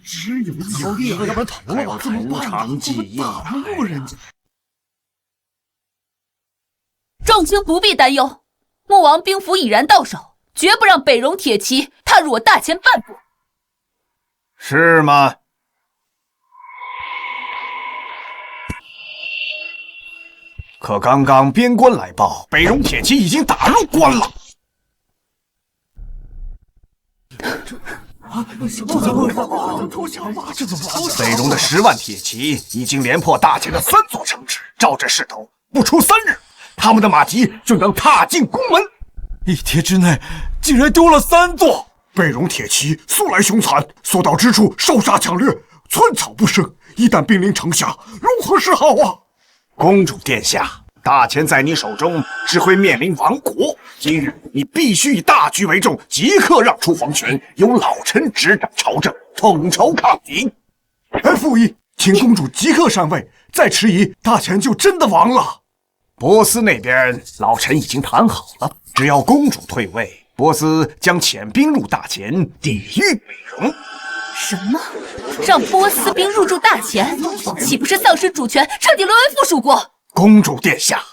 [SPEAKER 2] 只有好厉害，要不然逃了吧？怎么办？打不过人家。
[SPEAKER 6] 众卿不必担忧，穆王兵符已然到手，绝不让北戎铁骑踏入我大前半步。
[SPEAKER 5] 是吗？可刚刚边关来报，北戎铁骑已经打入关了。北戎的10万铁骑已经连破大前的3座城池，照这势头，不出3日，他们的马蹄就能踏进宫门。
[SPEAKER 2] 1天之内竟然丢了3座！北戎铁骑素来凶残，所到之处烧杀抢掠，寸草不生。一旦兵临城下，如何是好啊？
[SPEAKER 5] 公主殿下，大前在你手中只会面临亡国。今日你必须以大局为重，即刻让出皇权，由老臣执掌朝政，统筹抗敌。
[SPEAKER 2] 傅议，请公主即刻禅位，再迟疑，大前就真的亡了。
[SPEAKER 5] 波斯那边，老臣已经谈好了，只要公主退位，波斯将遣兵入大前，抵御北戎。
[SPEAKER 6] 什么？让波斯兵入驻大前，岂不是丧失主权，彻底沦为附属国？
[SPEAKER 5] 公主殿下，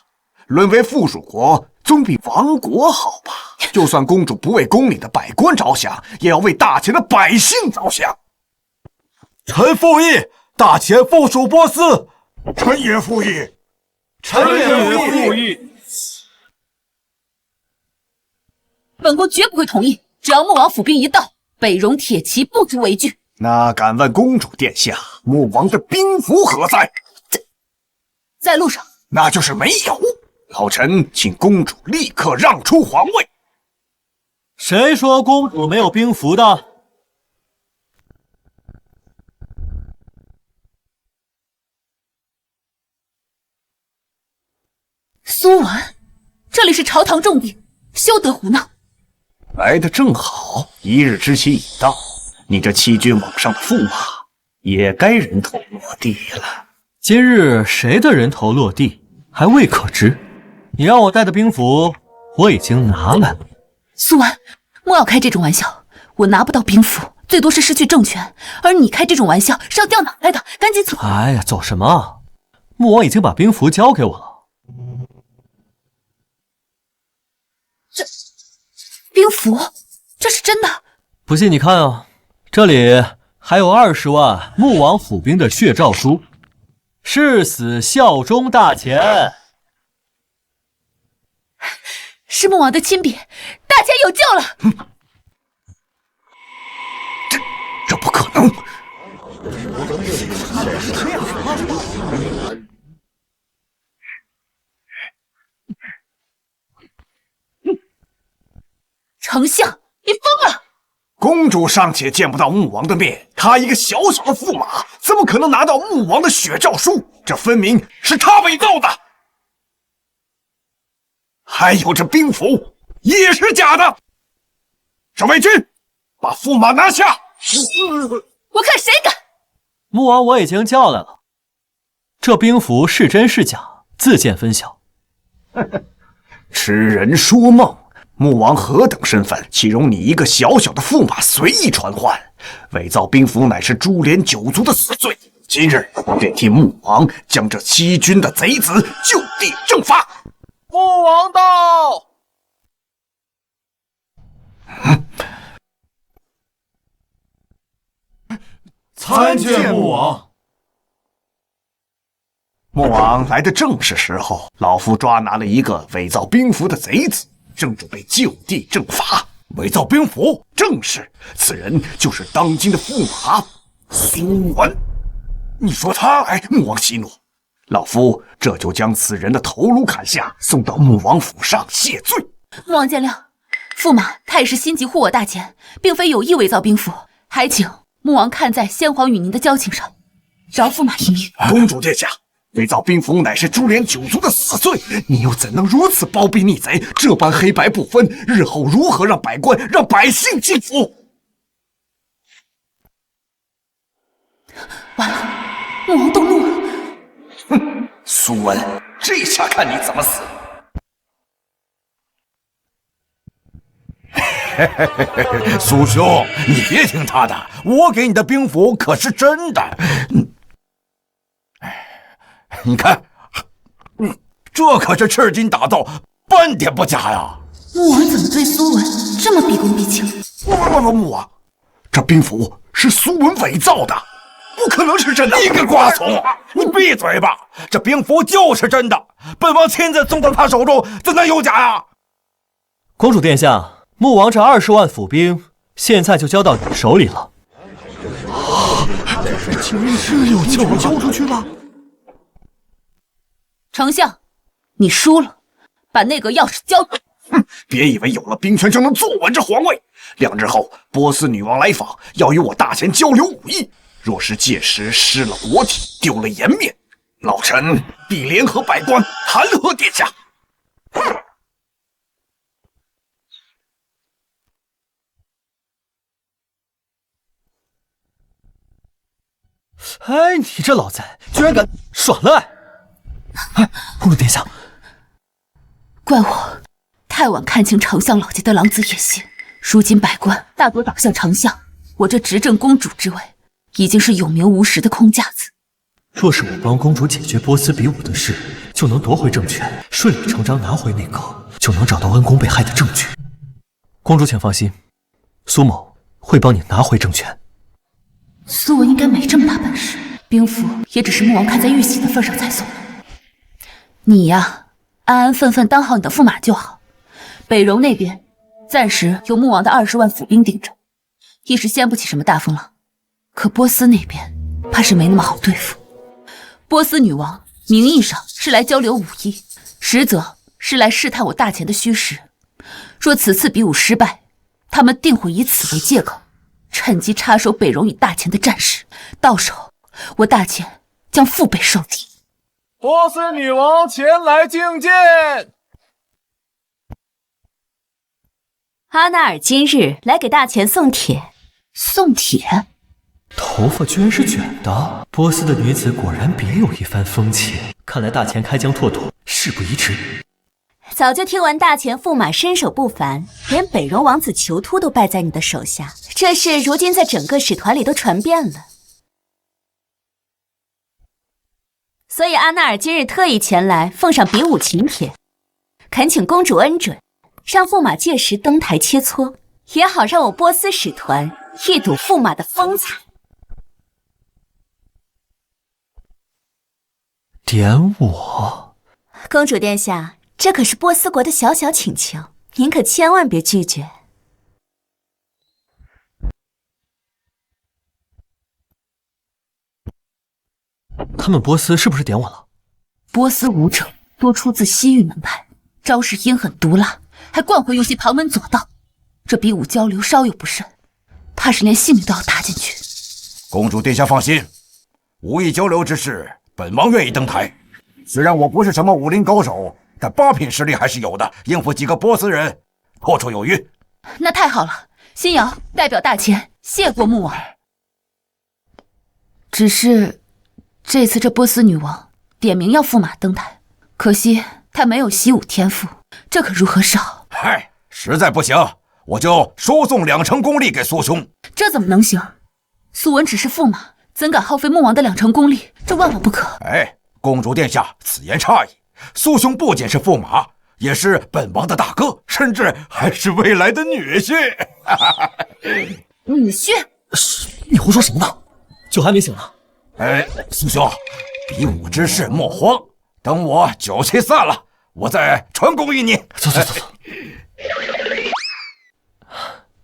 [SPEAKER 5] 沦为附属国总比亡国好吧？就算公主不为宫里的百官着想，也要为大前的百姓着想。
[SPEAKER 2] 臣附议，大前附属波斯。臣也附议。
[SPEAKER 4] 臣也附议。
[SPEAKER 6] 本宫绝不会同意，只要穆王府兵一到，北戎铁骑不足为惧。
[SPEAKER 5] 那敢问公主殿下，穆王的兵符何在？
[SPEAKER 6] 在路上。
[SPEAKER 5] 那就是没有。老臣请公主立刻让出皇位。
[SPEAKER 1] 谁说公主没有兵符的？
[SPEAKER 6] 苏婉，这里是朝堂重地，休得胡闹。
[SPEAKER 5] 来得正好，1日之期已到，你这欺君罔上的驸马也该人头落地了。
[SPEAKER 1] 今日谁的人头落地还未可知，你让我带的兵符我已经拿来了。
[SPEAKER 6] 苏婉，莫要开这种玩笑，我拿不到兵符，最多是失去政权，而你开这种玩笑是要掉脑袋的，赶紧走。
[SPEAKER 1] 哎呀，走什么？穆王已经把兵符交给我了。
[SPEAKER 6] 兵符，这是真的？
[SPEAKER 1] 不信你看啊，这里还有20万穆王府兵的血诏书，誓死效忠大前。
[SPEAKER 6] 是穆王的亲笔，大前有救了。
[SPEAKER 5] 这不可能！
[SPEAKER 6] 丞相，你疯了！
[SPEAKER 5] 公主尚且见不到穆王的面，她一个小小的驸马，怎么可能拿到穆王的血诏书？这分明是他伪造的。还有这兵符也是假的。
[SPEAKER 2] 守卫军，把驸马拿下！
[SPEAKER 6] 我看谁敢！
[SPEAKER 1] 穆王我已经叫来了，这兵符是真是假，自见分晓。
[SPEAKER 5] 痴人说梦，穆王何等身份，岂容你一个小小的驸马随意传唤？伪造兵符乃是株连九族的死罪。今日便替穆王将这欺君的贼子就地正法。
[SPEAKER 4] 穆王到！
[SPEAKER 2] 参见穆王。
[SPEAKER 5] 穆王来的正是时候，老夫抓拿了一个伪造兵符的贼子，正准备就地正法。
[SPEAKER 10] 伪造兵符？
[SPEAKER 5] 正是，此人就是当今的驸马苏文。
[SPEAKER 10] 你说他？
[SPEAKER 5] 哎，穆王息怒，老夫这就将此人的头颅砍下，送到穆王府上谢罪。
[SPEAKER 6] 穆王见谅，驸马他也是心急护我大钱，并非有意伪造兵符，还请穆王看在先皇与您的交情上，饶驸马一命。
[SPEAKER 5] 公主殿下，伪造兵符乃是株连九族的死罪，你又怎能如此包庇逆贼，这般黑白不分？日后如何让百官、让百姓信服？
[SPEAKER 6] 完了，穆王动怒了。
[SPEAKER 5] 哼，苏文，这下看你怎么死！
[SPEAKER 10] 苏兄，你别听他的，我给你的兵符可是真的。你看，这可是赤金打造，半点不假呀。
[SPEAKER 6] 穆王怎么对苏文这么毕恭毕敬？
[SPEAKER 5] 不，穆王，这兵符是苏文伪造的，不可能是真的。
[SPEAKER 10] 你个瓜怂，你闭嘴吧！这兵符就是真的，本王亲自送到他手中，怎能有假呀？
[SPEAKER 1] 公主殿下，穆王这20万府兵现在就交到你手里了。
[SPEAKER 2] 这情势又交出去了。
[SPEAKER 6] 丞相，你输了，把那个钥匙交出。
[SPEAKER 5] 哼，别以为有了兵权就能坐稳这皇位。2日后，波斯女王来访，要与我大钱交流武艺。若是届时失了国体，丢了颜面，老臣必联合百官弹劾殿下。
[SPEAKER 1] 哎，你这老贼，居然敢耍赖！公主殿下，
[SPEAKER 6] 怪我太晚看清丞相老爷的狼子野心，如今百官大多倒向丞相，我这执政公主之位已经是有名无实的空架子。
[SPEAKER 1] 若是我帮公主解决波斯比武的事，就能夺回政权，顺理成章拿回内阁，就能找到恩公被害的证据。公主请放心，苏某会帮你拿回政权。
[SPEAKER 6] 苏文应该没这么大本事，兵符也只是穆王看在玉玺的份上才送的。你呀，安安分分当好你的驸马就好。北戎那边暂时由穆王的20万府兵顶着，一时掀不起什么大风浪。可波斯那边怕是没那么好对付。波斯女王名义上是来交流武艺，实则是来试探我大钱的虚实。若此次比武失败，他们定会以此为借口，趁机插手北戎与大钱的战事，到时候我大钱将腹背受敌。
[SPEAKER 4] 波斯女王前来觐见。
[SPEAKER 11] 阿纳尔今日来给大钱送帖。
[SPEAKER 6] 送帖？
[SPEAKER 1] 头发居然是卷的，波斯的女子果然别有一番风情。看来大钱开疆拓土，事不宜迟。
[SPEAKER 11] 早就听闻大钱驸马身手不凡，连北戎王子囚突都败在你的手下，这事如今在整个使团里都传遍了。所以阿纳尔今日特意前来奉上比武请帖，恳请公主恩准，让驸马届时登台切磋，也好让我波斯使团一睹驸马的风采。
[SPEAKER 1] 点我？
[SPEAKER 11] 公主殿下，这可是波斯国的小小请求，您可千万别拒绝。
[SPEAKER 1] 他们波斯是不是点我了？
[SPEAKER 6] 波斯武者多出自西域门派，招式阴狠毒辣，还惯会用些旁门左道。这比武交流稍有不慎，怕是连性命都要搭进去。
[SPEAKER 10] 公主殿下放心，武艺交流之事，本王愿意登台。虽然我不是什么武林高手，但8品实力还是有的，应付几个波斯人绰绰有余。
[SPEAKER 6] 那太好了，新瑶代表大钱谢过穆王。只是这次这波斯女王点名要驸马登台，可惜她没有习武天赋，这可如何是好？
[SPEAKER 10] 嗨，实在不行，我就收送2成功力给苏兄。
[SPEAKER 6] 这怎么能行？苏文只是驸马，怎敢耗费穆王的2成功力？这万万不可！
[SPEAKER 10] 哎，公主殿下，此言差矣。苏兄不仅是驸马，也是本王的大哥，甚至还是未来的女婿。
[SPEAKER 6] 女婿？
[SPEAKER 1] 你胡说什么呢？酒还没醒呢。
[SPEAKER 10] 哎，苏兄，比武之事莫慌，等我酒气散了，我再传功于你。
[SPEAKER 1] 走。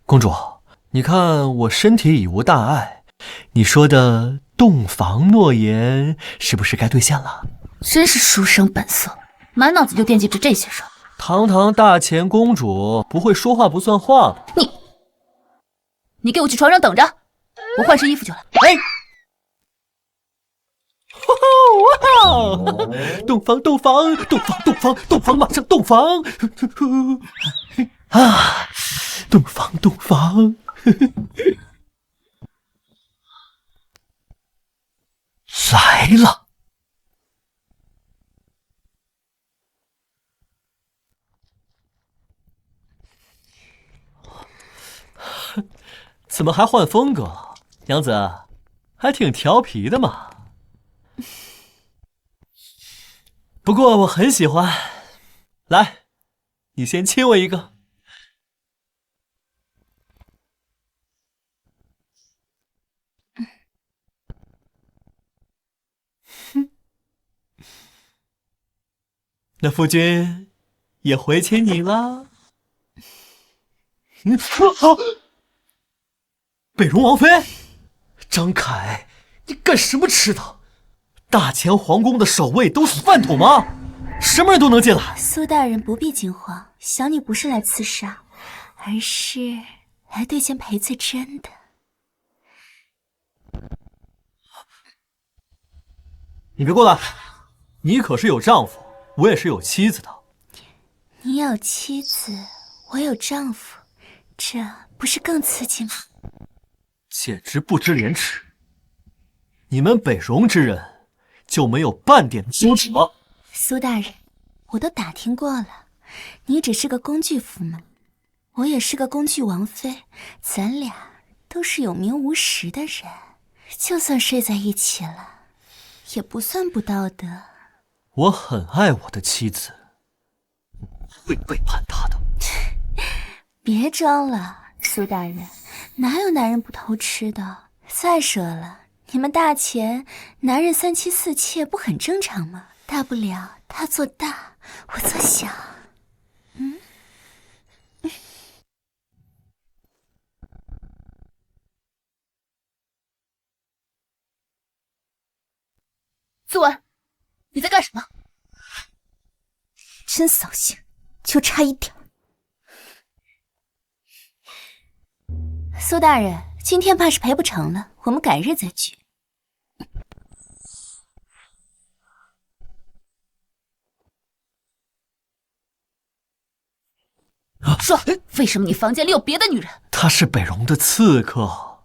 [SPEAKER 1] 公主，你看我身体已无大碍，你说的洞房诺言是不是该兑现了？
[SPEAKER 6] 真是书生本色，满脑子就惦记着这些事。
[SPEAKER 1] 堂堂大钱公主，不会说话不算话了。
[SPEAKER 6] 你给我去床上等着，我换身衣服就来。
[SPEAKER 1] 哎，哇！洞房，马上洞房啊！洞房，来了。怎么还换风格了？娘子，还挺调皮的嘛。不过我很喜欢。来，你先亲我一个。那夫君也回亲你了。北荣王妃，张凯，你干什么吃的？大钱皇宫的守卫都是饭桶吗？什么人都能进来？
[SPEAKER 9] 苏大人不必惊慌，小女不是来刺杀，而是来兑现赔罪真的。
[SPEAKER 1] 你别过来！你可是有丈夫，我也是有妻子的。
[SPEAKER 9] 你有妻子，我有丈夫，这不是更刺激吗？
[SPEAKER 1] 简直不知廉耻！你们北荣之人就没有半点羞耻吗？
[SPEAKER 9] 苏大人，我都打听过了，你只是个工具驸马，我也是个工具王妃，咱俩都是有名无实的人，就算睡在一起了，也不算不道德。
[SPEAKER 1] 我很爱我的妻子，不会背叛她的。
[SPEAKER 9] 别装了，苏大人，哪有男人不偷吃的？再说了，你们大钱男人3妻4妾不很正常吗？大不了他做大，我做小。
[SPEAKER 6] 苏文，你在干什么？
[SPEAKER 9] 真扫兴，就差一点。苏大人，今天怕是赔不成了，我们改日再聚。
[SPEAKER 6] 说，为什么你房间里有别的女人？
[SPEAKER 1] 她是北荣的刺客。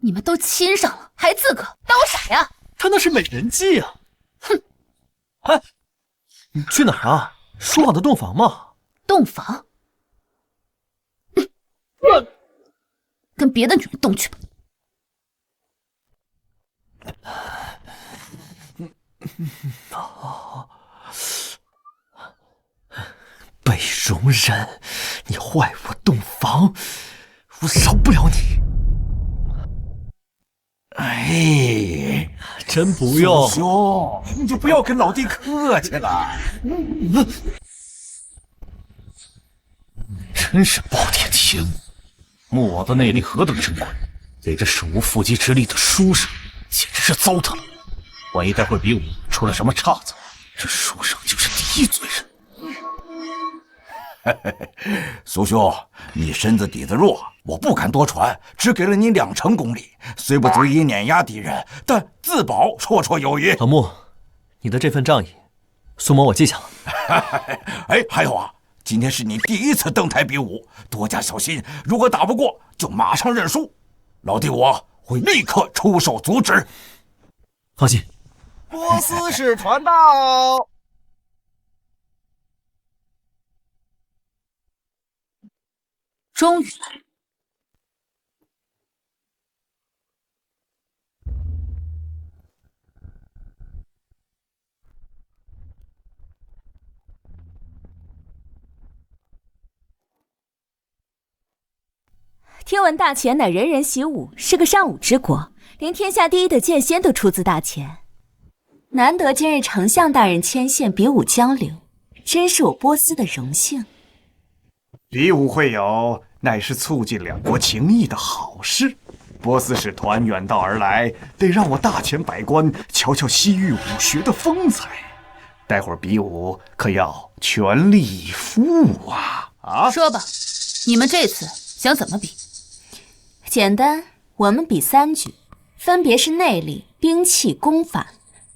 [SPEAKER 6] 你们都亲上了，还刺客？当我傻呀？
[SPEAKER 1] 她那是美人计啊！哼！哎，你去哪儿啊？说好的洞房嘛。
[SPEAKER 6] 洞房？跟别的女人动去吧。
[SPEAKER 1] 北荣人，你坏我洞房，我饶不了你！
[SPEAKER 10] 哎，
[SPEAKER 1] 真不用，
[SPEAKER 10] 苏兄，你就不要跟老弟客气了。
[SPEAKER 4] 真是暴殄天物！穆王的内力何等珍贵，给这手无缚鸡之力的书生，简直是糟蹋了。万一待会比武出了什么岔子，这书生就是第一罪人。
[SPEAKER 10] 苏兄，你身子底子弱，我不敢多传，只给了你2成功力，虽不足以碾压敌人，但自保绰绰有余。
[SPEAKER 1] 老穆，你的这份仗义，苏某我记下了。
[SPEAKER 10] 哎，还有啊，今天是你第一次登台比武，多加小心。如果打不过，就马上认输。老弟我会立刻出手阻止。
[SPEAKER 1] 放心。
[SPEAKER 3] 波斯使传到。
[SPEAKER 6] 终于。
[SPEAKER 11] 听闻大前乃人人习武，是个尚武之国，连天下第一的剑仙都出自大前。难得今日丞相大人牵线比武交流，真是我波斯的荣幸。
[SPEAKER 5] 比武会友，乃是促进两国情谊的好事。波斯使团远道而来，得让我大前百官瞧瞧西域武学的风采。待会儿比武可要全力以赴啊！
[SPEAKER 6] 说吧，你们这次想怎么比？
[SPEAKER 11] 简单，我们比3局，分别是内力、兵器、功法。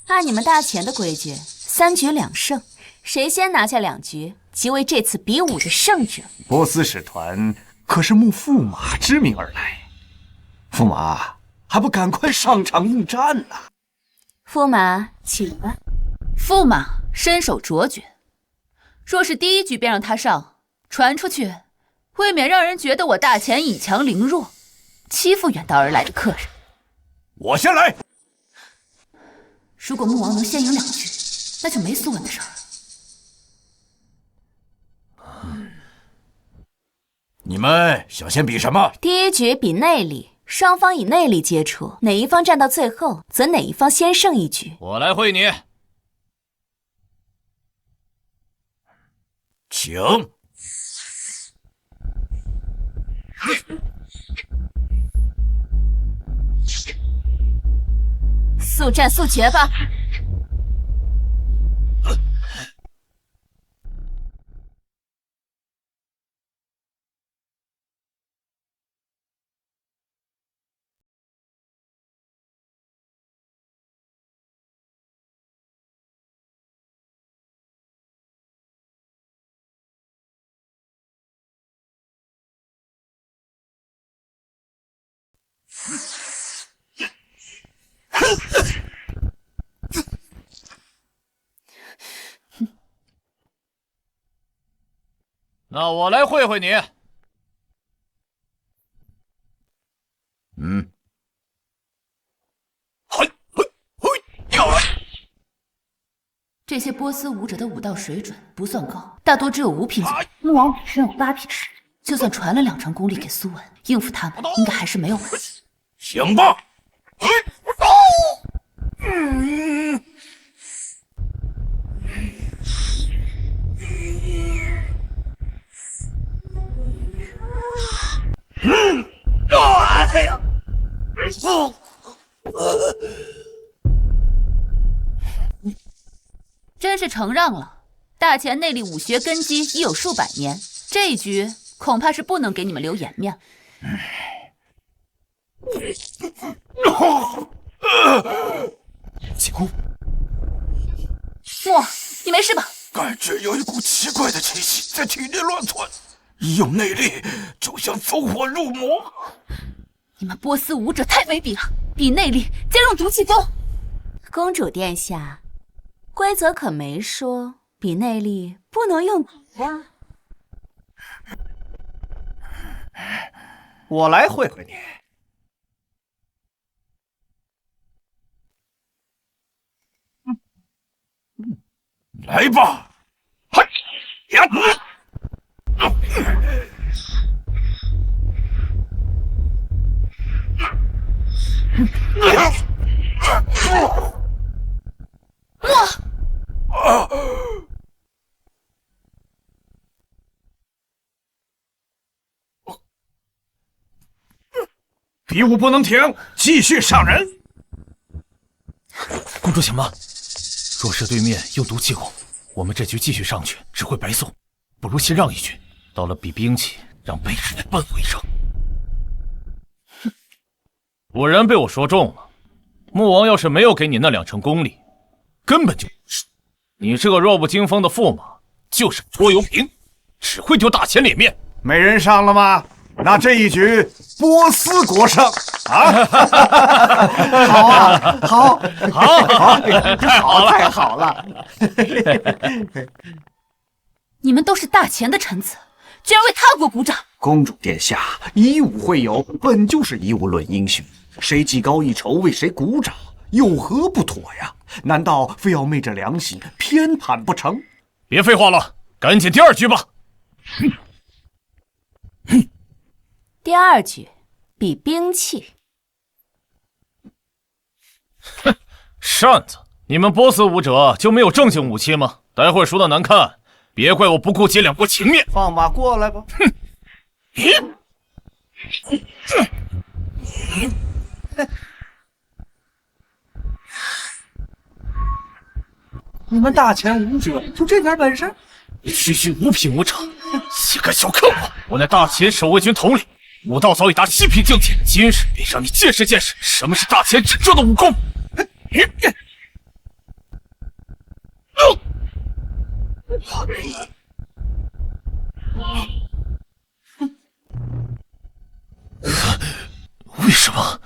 [SPEAKER 11] 按你们大前的规矩，3局2胜，谁先拿下2局，即为这次比武的胜者。
[SPEAKER 5] 波斯使团可是慕驸马之名而来，驸马还不赶快上场应战呢？
[SPEAKER 11] 驸马，请吧。
[SPEAKER 6] 驸马身手卓绝，若是第1局便让他上，传出去，未免让人觉得我大前以强凌弱，欺负远道而来的客人。
[SPEAKER 10] 我先来。
[SPEAKER 6] 如果穆王能先赢2局，那就没苏文的事儿
[SPEAKER 10] 了。你们想先比什么？
[SPEAKER 11] 第1局比内力，双方以内力接触，哪一方战到最后，则哪一方先胜1局。
[SPEAKER 4] 我来会你。
[SPEAKER 10] 请。
[SPEAKER 11] 速战速决吧！
[SPEAKER 4] 那我来会会你。
[SPEAKER 6] 这些波斯武者的武道水准不算高，大多只有5品左右。穆王本身有8品实力，就算传了2成功力给苏文，应付他们应该还是没有问题。
[SPEAKER 10] 行吧。
[SPEAKER 6] 真是承让了，大前内力武学根基已有数百年，这一局恐怕是不能给你们留颜面。
[SPEAKER 1] 进攻！
[SPEAKER 6] 莫，你没事吧？
[SPEAKER 10] 感觉有一股奇怪的气息在体内乱窜，一用内力就像走火入魔。
[SPEAKER 6] 你们波斯武者太卑鄙了，比内力兼用毒气功。
[SPEAKER 11] 公主殿下，规则可没说比内力不能用毒啊。
[SPEAKER 5] 我来会会你。
[SPEAKER 10] 来吧！嗨呀！
[SPEAKER 2] 比武不能停，继续上人。
[SPEAKER 1] 公主请慢，若是对面用毒气功，我们这局继续上去只会白送，不如先让1局，到了比兵器，让北使来扳回一城。
[SPEAKER 4] 果然被我说中了。穆王要是没有给你那2成功力，根本就不是。你这个弱不禁风的驸马，就是拖油瓶。只会丢大钱脸面。
[SPEAKER 2] 没人上了吗？那这一局波斯国胜啊！好啊，好，太好了！
[SPEAKER 6] 你们都是大钱的臣子，居然为他国鼓掌！
[SPEAKER 5] 公主殿下，以武会友，本就是以武论英雄，谁技高一筹，为谁鼓掌，有何不妥呀？难道非要昧着良心偏袒不成？
[SPEAKER 4] 别废话了，赶紧第二局吧。
[SPEAKER 11] 第二局比兵器。
[SPEAKER 4] 哼，扇子，你们波斯武者就没有正经武器吗？待会输的难看，别怪我不顾及两国情面。
[SPEAKER 2] 放马过来吧！
[SPEAKER 4] 哼！
[SPEAKER 3] 你们大钱武者就这点本事？
[SPEAKER 4] 区区五品武者，岂敢小看我！我乃大秦守卫军统领，武道早已达7品境界。今日便让你见识见识什么是大秦真正的武功。为什么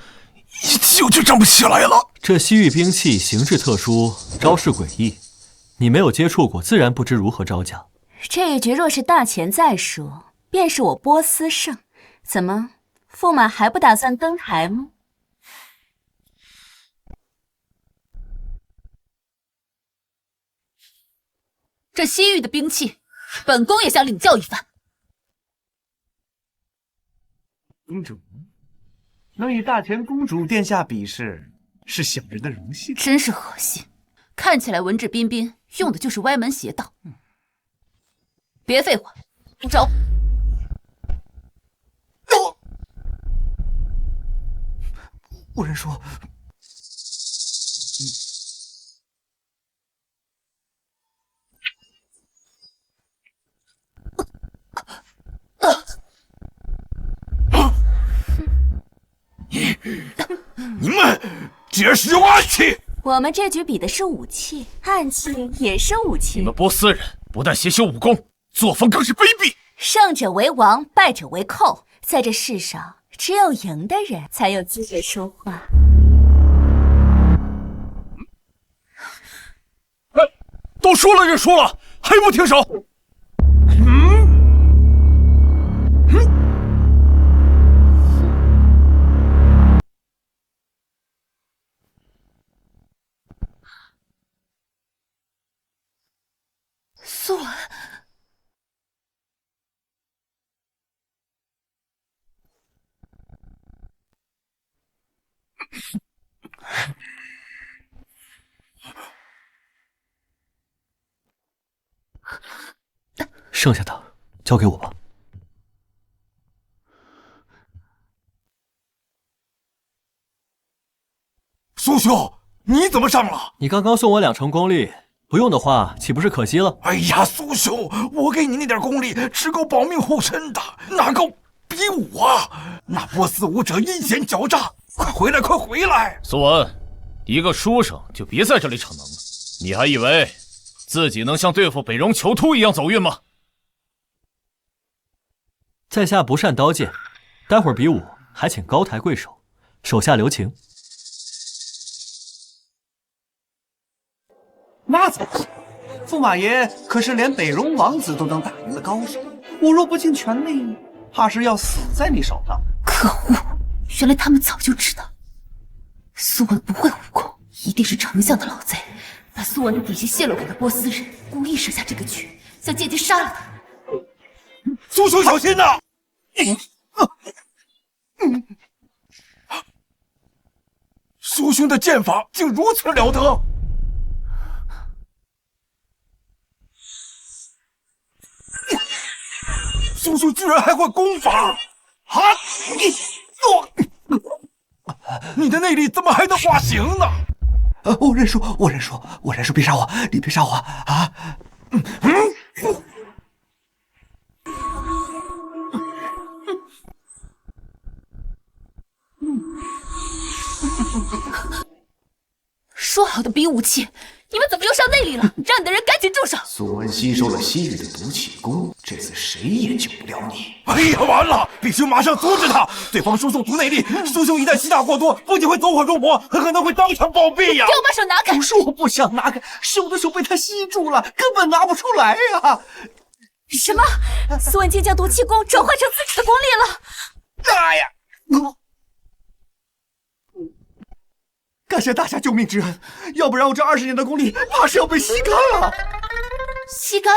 [SPEAKER 4] 一救就站不起来了？
[SPEAKER 1] 这西域兵器形制特殊，招式诡异，你没有接触过，自然不知如何招架。
[SPEAKER 11] 这一局若是大钱再输，便是我波斯胜。怎么，驸马还不打算登台吗？
[SPEAKER 6] 这西域的兵器，本宫也想领教一番。
[SPEAKER 2] 公主，能与大钱公主殿下比试，是小人的荣幸。
[SPEAKER 6] 真是恶心，看起来文质彬彬，用的就是歪门邪道。别废话，出招！
[SPEAKER 2] 兀人说，
[SPEAKER 10] 你们这是用暗器！
[SPEAKER 11] 我们这局比的是武器，暗器也是武器。
[SPEAKER 4] 你们波斯人不但邪修武功，作风更是卑鄙。
[SPEAKER 11] 胜者为王，败者为寇。在这世上，只有赢的人才有资格说话。
[SPEAKER 4] 都输了就输了，还不停手！
[SPEAKER 6] 苏文，
[SPEAKER 1] 剩下的交给我吧。
[SPEAKER 10] 苏兄，你怎么上了？
[SPEAKER 1] 你刚刚送我2成功力，不用的话，岂不是可惜了？
[SPEAKER 10] 哎呀，苏兄，我给你那点功力，只够保命护身的，哪够比武啊？那波斯武者阴险狡诈，快回来，快回来！
[SPEAKER 4] 苏文，一个书生就别在这里逞能了。你还以为自己能像对付北戎囚徒一样走运吗？
[SPEAKER 1] 在下不善刀剑，待会儿比武还请高抬贵手，手下留情。
[SPEAKER 2] 那怎么行？驸马爷可是连北戎王子都能打赢的高手，我若不尽全力，怕是要死在你手上。
[SPEAKER 6] 可恶！原来他们早就知道苏文不会武功，一定是丞相的老贼，把苏文的底细泄露给了波斯人，故意设下这个局，想借机杀了他。
[SPEAKER 10] 苏兄小心呐！苏兄的剑法竟如此了得！苏兄居然还会功法！啊！你的内力怎么还能化形呢？
[SPEAKER 2] 我认输，别杀我，你别杀我啊！
[SPEAKER 6] 说好的比武器，你们怎么又上内力了？让你的人赶紧住手！
[SPEAKER 5] 苏文吸收了西域的毒气功，这次谁也救不了你。
[SPEAKER 10] 哎呀，完了！必须马上阻止他！对方输送图内力，苏兄一旦吸纳过多，不仅会走火入魔，很可能会当场暴毙呀！
[SPEAKER 6] 给我把手拿开！
[SPEAKER 3] 不是我不想拿开，是我的手被他吸住了，根本拿不出来呀！
[SPEAKER 11] 什么？苏文静将毒气功转换成自己的功力了？
[SPEAKER 3] 大呀！感谢大侠救命之恩，要不然我这20年的功力怕是要被吸干了。
[SPEAKER 6] 吸干？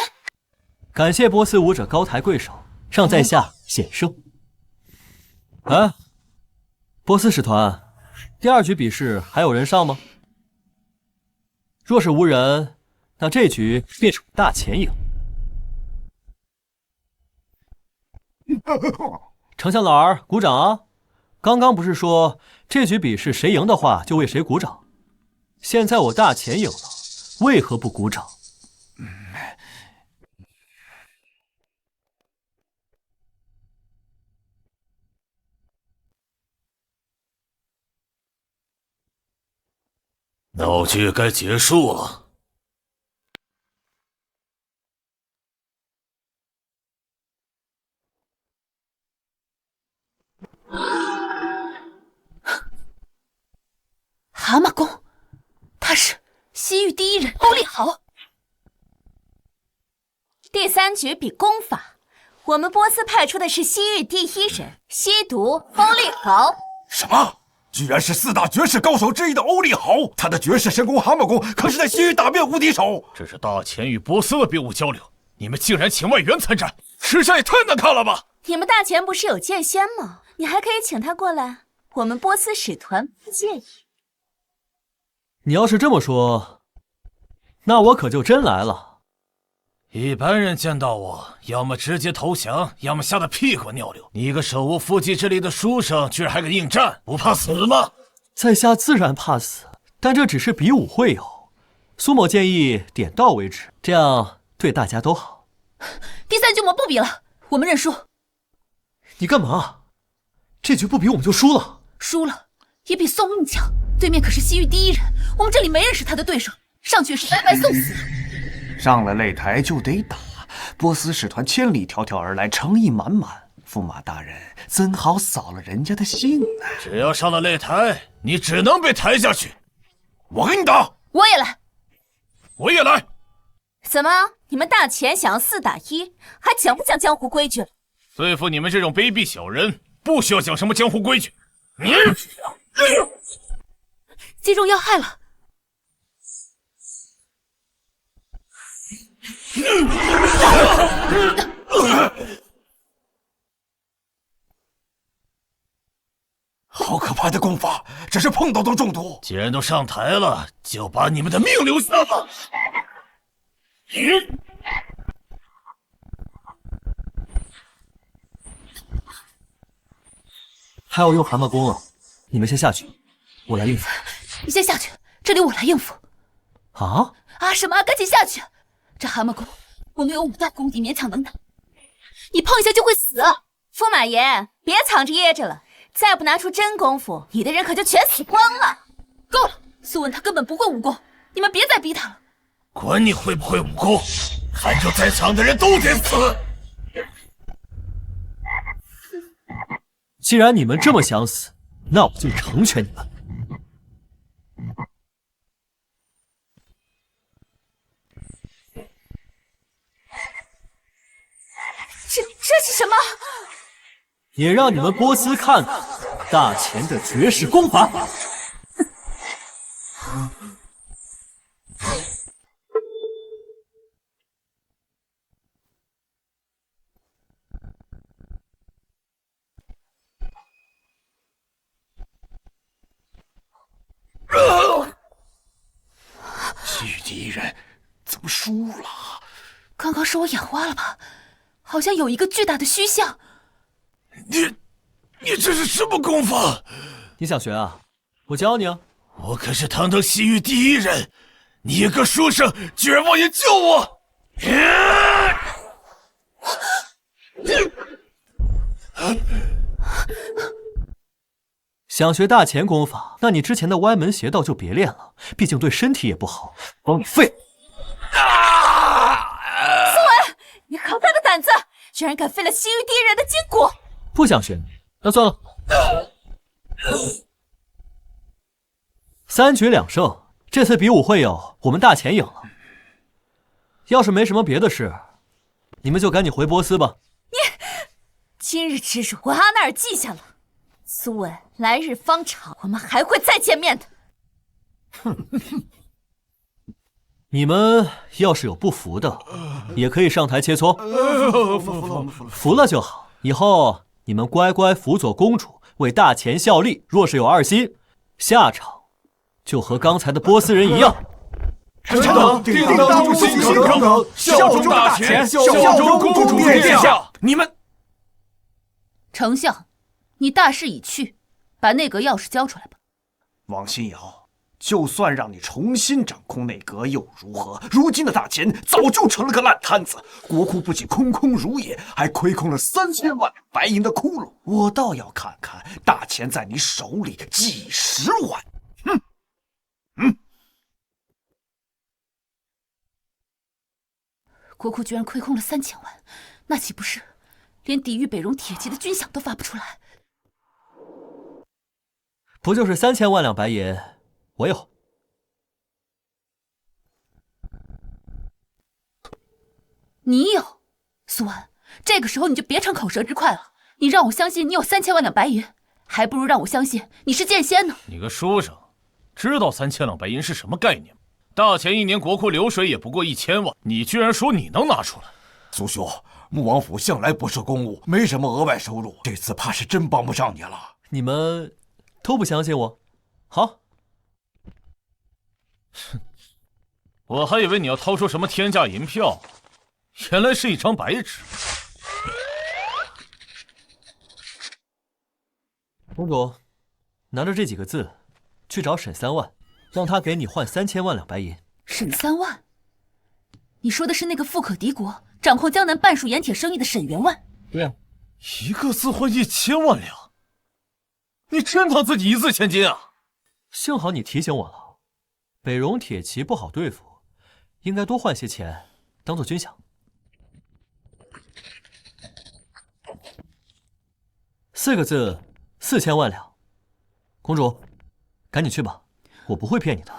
[SPEAKER 1] 感谢波斯武者高抬贵手，让在下险胜。波斯使团，第2局比试还有人上吗？若是无人，那这局便是大前赢。丞相老儿，鼓掌啊！刚刚不是说这局比试谁赢的话就为谁鼓掌？现在我大前赢了，为何不鼓掌？
[SPEAKER 4] 闹剧该结束了。
[SPEAKER 6] 蛤蟆功，他是西域第一人欧力豪。
[SPEAKER 11] 第3局比功法，我们波斯派出的是西域第一人西毒欧力豪。
[SPEAKER 10] 什么？居然是4大绝世高手之一的欧力豪，他的绝世神功蛤蟆功可是在西域打遍无敌手。
[SPEAKER 4] 这是大前与波斯的比武交流，你们竟然请外援参战，吃相也太难看了吧！
[SPEAKER 11] 你们大前不是有剑仙吗？你还可以请他过来，我们波斯使团不介意。
[SPEAKER 1] 你要是这么说，那我可就真来了。
[SPEAKER 4] 一般人见到我，要么直接投降，要么吓得屁滚尿流。你一个手无缚鸡之力的书生，居然还敢应战，不怕死吗？
[SPEAKER 1] 在下自然怕死，但这只是比武会友。苏某建议点到为止，这样对大家都好。
[SPEAKER 6] 第3局我们不比了，我们认输。
[SPEAKER 1] 你干嘛？这局不比我们就输了？
[SPEAKER 6] 输了也比送命强，对面可是西域第一人，我们这里没人是他的对手，上去是白白送死。
[SPEAKER 5] 上了擂台就得打，波斯使团千里迢迢而来，诚意满满，驸马大人怎好扫了人家的兴呢？
[SPEAKER 4] 只要上了擂台，你只能被抬下去。
[SPEAKER 10] 我跟你打！
[SPEAKER 6] 我也来！
[SPEAKER 4] 我也来！
[SPEAKER 11] 怎么，你们大前想要4打1，还讲不讲江湖规矩了？
[SPEAKER 4] 对付你们这种卑鄙小人，不需要讲什么江湖规矩。你
[SPEAKER 6] 击中要害了！
[SPEAKER 10] 好可怕的功法，只是碰到都中毒。
[SPEAKER 4] 既然都上台了，就把你们的命留下吧。
[SPEAKER 1] 还要用蛤蟆功了，你们先下去，我来应付。
[SPEAKER 6] 你先下去，这里我来应付。
[SPEAKER 1] 啊
[SPEAKER 6] 什么？赶紧下去！这蛤蟆功，我们有5道功底，勉强能打。你碰一下就会死。
[SPEAKER 11] 驸马爷，别藏着掖着了，再不拿出真功夫，你的人可就全死光了。
[SPEAKER 6] 够了，苏文他根本不会武功，你们别再逼他了。
[SPEAKER 4] 管你会不会武功，反正在场的人都得死。
[SPEAKER 1] 既然你们这么想死，那我就成全你们。
[SPEAKER 11] 这是什么？
[SPEAKER 1] 也让你们波斯看看大前的绝世功法。
[SPEAKER 5] 西域第一人怎么输了？
[SPEAKER 6] 刚刚是我眼花了吧？好像有一个巨大的虚像。
[SPEAKER 4] 你这是什么功法？
[SPEAKER 1] 你想学啊？我教你啊！
[SPEAKER 4] 我可是堂堂西域第一人，你一个书生居然妄言救我！
[SPEAKER 1] 想学大前功法，那你之前的歪门邪道就别练了，毕竟对身体也不好，帮你废了。
[SPEAKER 11] 苏文，你好大的胆子，居然敢废了西域第一人的筋骨！
[SPEAKER 1] 不想学，那算了。3局2胜，这次比武会友我们大钱赢了。要是没什么别的事，你们就赶紧回波斯吧。
[SPEAKER 11] 今日之辱，我阿纳尔记下了。苏文，来日方长，我们还会再见面的。
[SPEAKER 1] 你们要是有不服的，也可以上台切磋。服了就好，以后你们乖乖辅佐公主，为大钱效力。若是有二心，下场就和刚才的波斯人一样。
[SPEAKER 2] 臣等定当忠心耿耿，效忠大钱，效忠公主殿下。
[SPEAKER 10] 你们，
[SPEAKER 6] 丞相，你大势已去，把内阁钥匙交出来吧。
[SPEAKER 5] 王新瑶，就算让你重新掌控内阁又如何？如今的大钱早就成了个烂摊子，国库不仅空空如也，还亏空了3000万两白银的窟窿。我倒要看看大钱在你手里几十万。
[SPEAKER 6] 国库居然亏空了3000万，那岂不是连抵御北戎铁骑的军饷都发不出来？
[SPEAKER 1] 不就是3000万两白银，我有。
[SPEAKER 6] 你有？苏安，这个时候你就别逞口舌之快了。你让我相信你有3000万两白银，还不如让我相信你是剑仙呢。
[SPEAKER 4] 你个书生，知道3000两白银是什么概念吗？大钱1年国库流水也不过1000万，你居然说你能拿出来？
[SPEAKER 10] 苏兄，穆王府向来不设公务，没什么额外收入，这次怕是真帮不上你了。
[SPEAKER 1] 你们都不相信我？好。
[SPEAKER 4] 我还以为你要掏出什么天价银票，原来是一张白纸。
[SPEAKER 1] 公主，拿着这几个字，去找沈3万。让他给你换3000万两白银。
[SPEAKER 6] 沈3万？你说的是那个富可敌国、掌控江南半数盐铁生意的沈员外？
[SPEAKER 1] 对啊，
[SPEAKER 4] 一个字换1000万两，你真当自己一字千金啊？
[SPEAKER 1] 幸好你提醒我了，北戎铁骑不好对付，应该多换些钱当做军饷。4个字，4000万两。公主，赶紧去吧。我不会骗你的，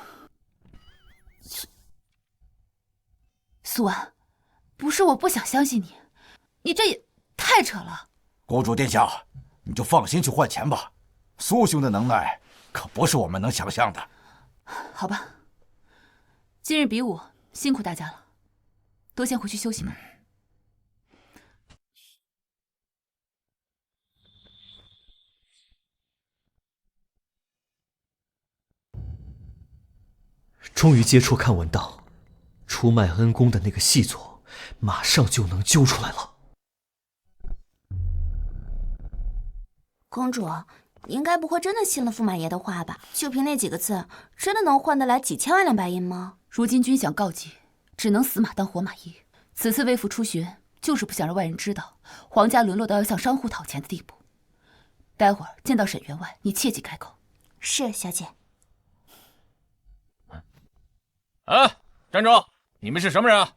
[SPEAKER 6] 苏安，不是我不想相信你，你这也太扯了。
[SPEAKER 10] 公主殿下，你就放心去换钱吧，苏兄的能耐可不是我们能想象的。
[SPEAKER 6] 好吧，今日比武辛苦大家了，都先回去休息吧。
[SPEAKER 1] 终于接触看文档，出卖恩公的那个细作，马上就能揪出来了。
[SPEAKER 9] 公主，你应该不会真的信了驸马爷的话吧？就凭那几个字，真的能换得来几千万两白银吗？
[SPEAKER 6] 如今军饷告急，只能死马当活马医。此次微服出巡，就是不想让外人知道皇家沦落到要向商户讨钱的地步。待会儿见到沈员外，你切记开口。
[SPEAKER 9] 是，小姐。
[SPEAKER 4] 哎，站住！你们是什么人？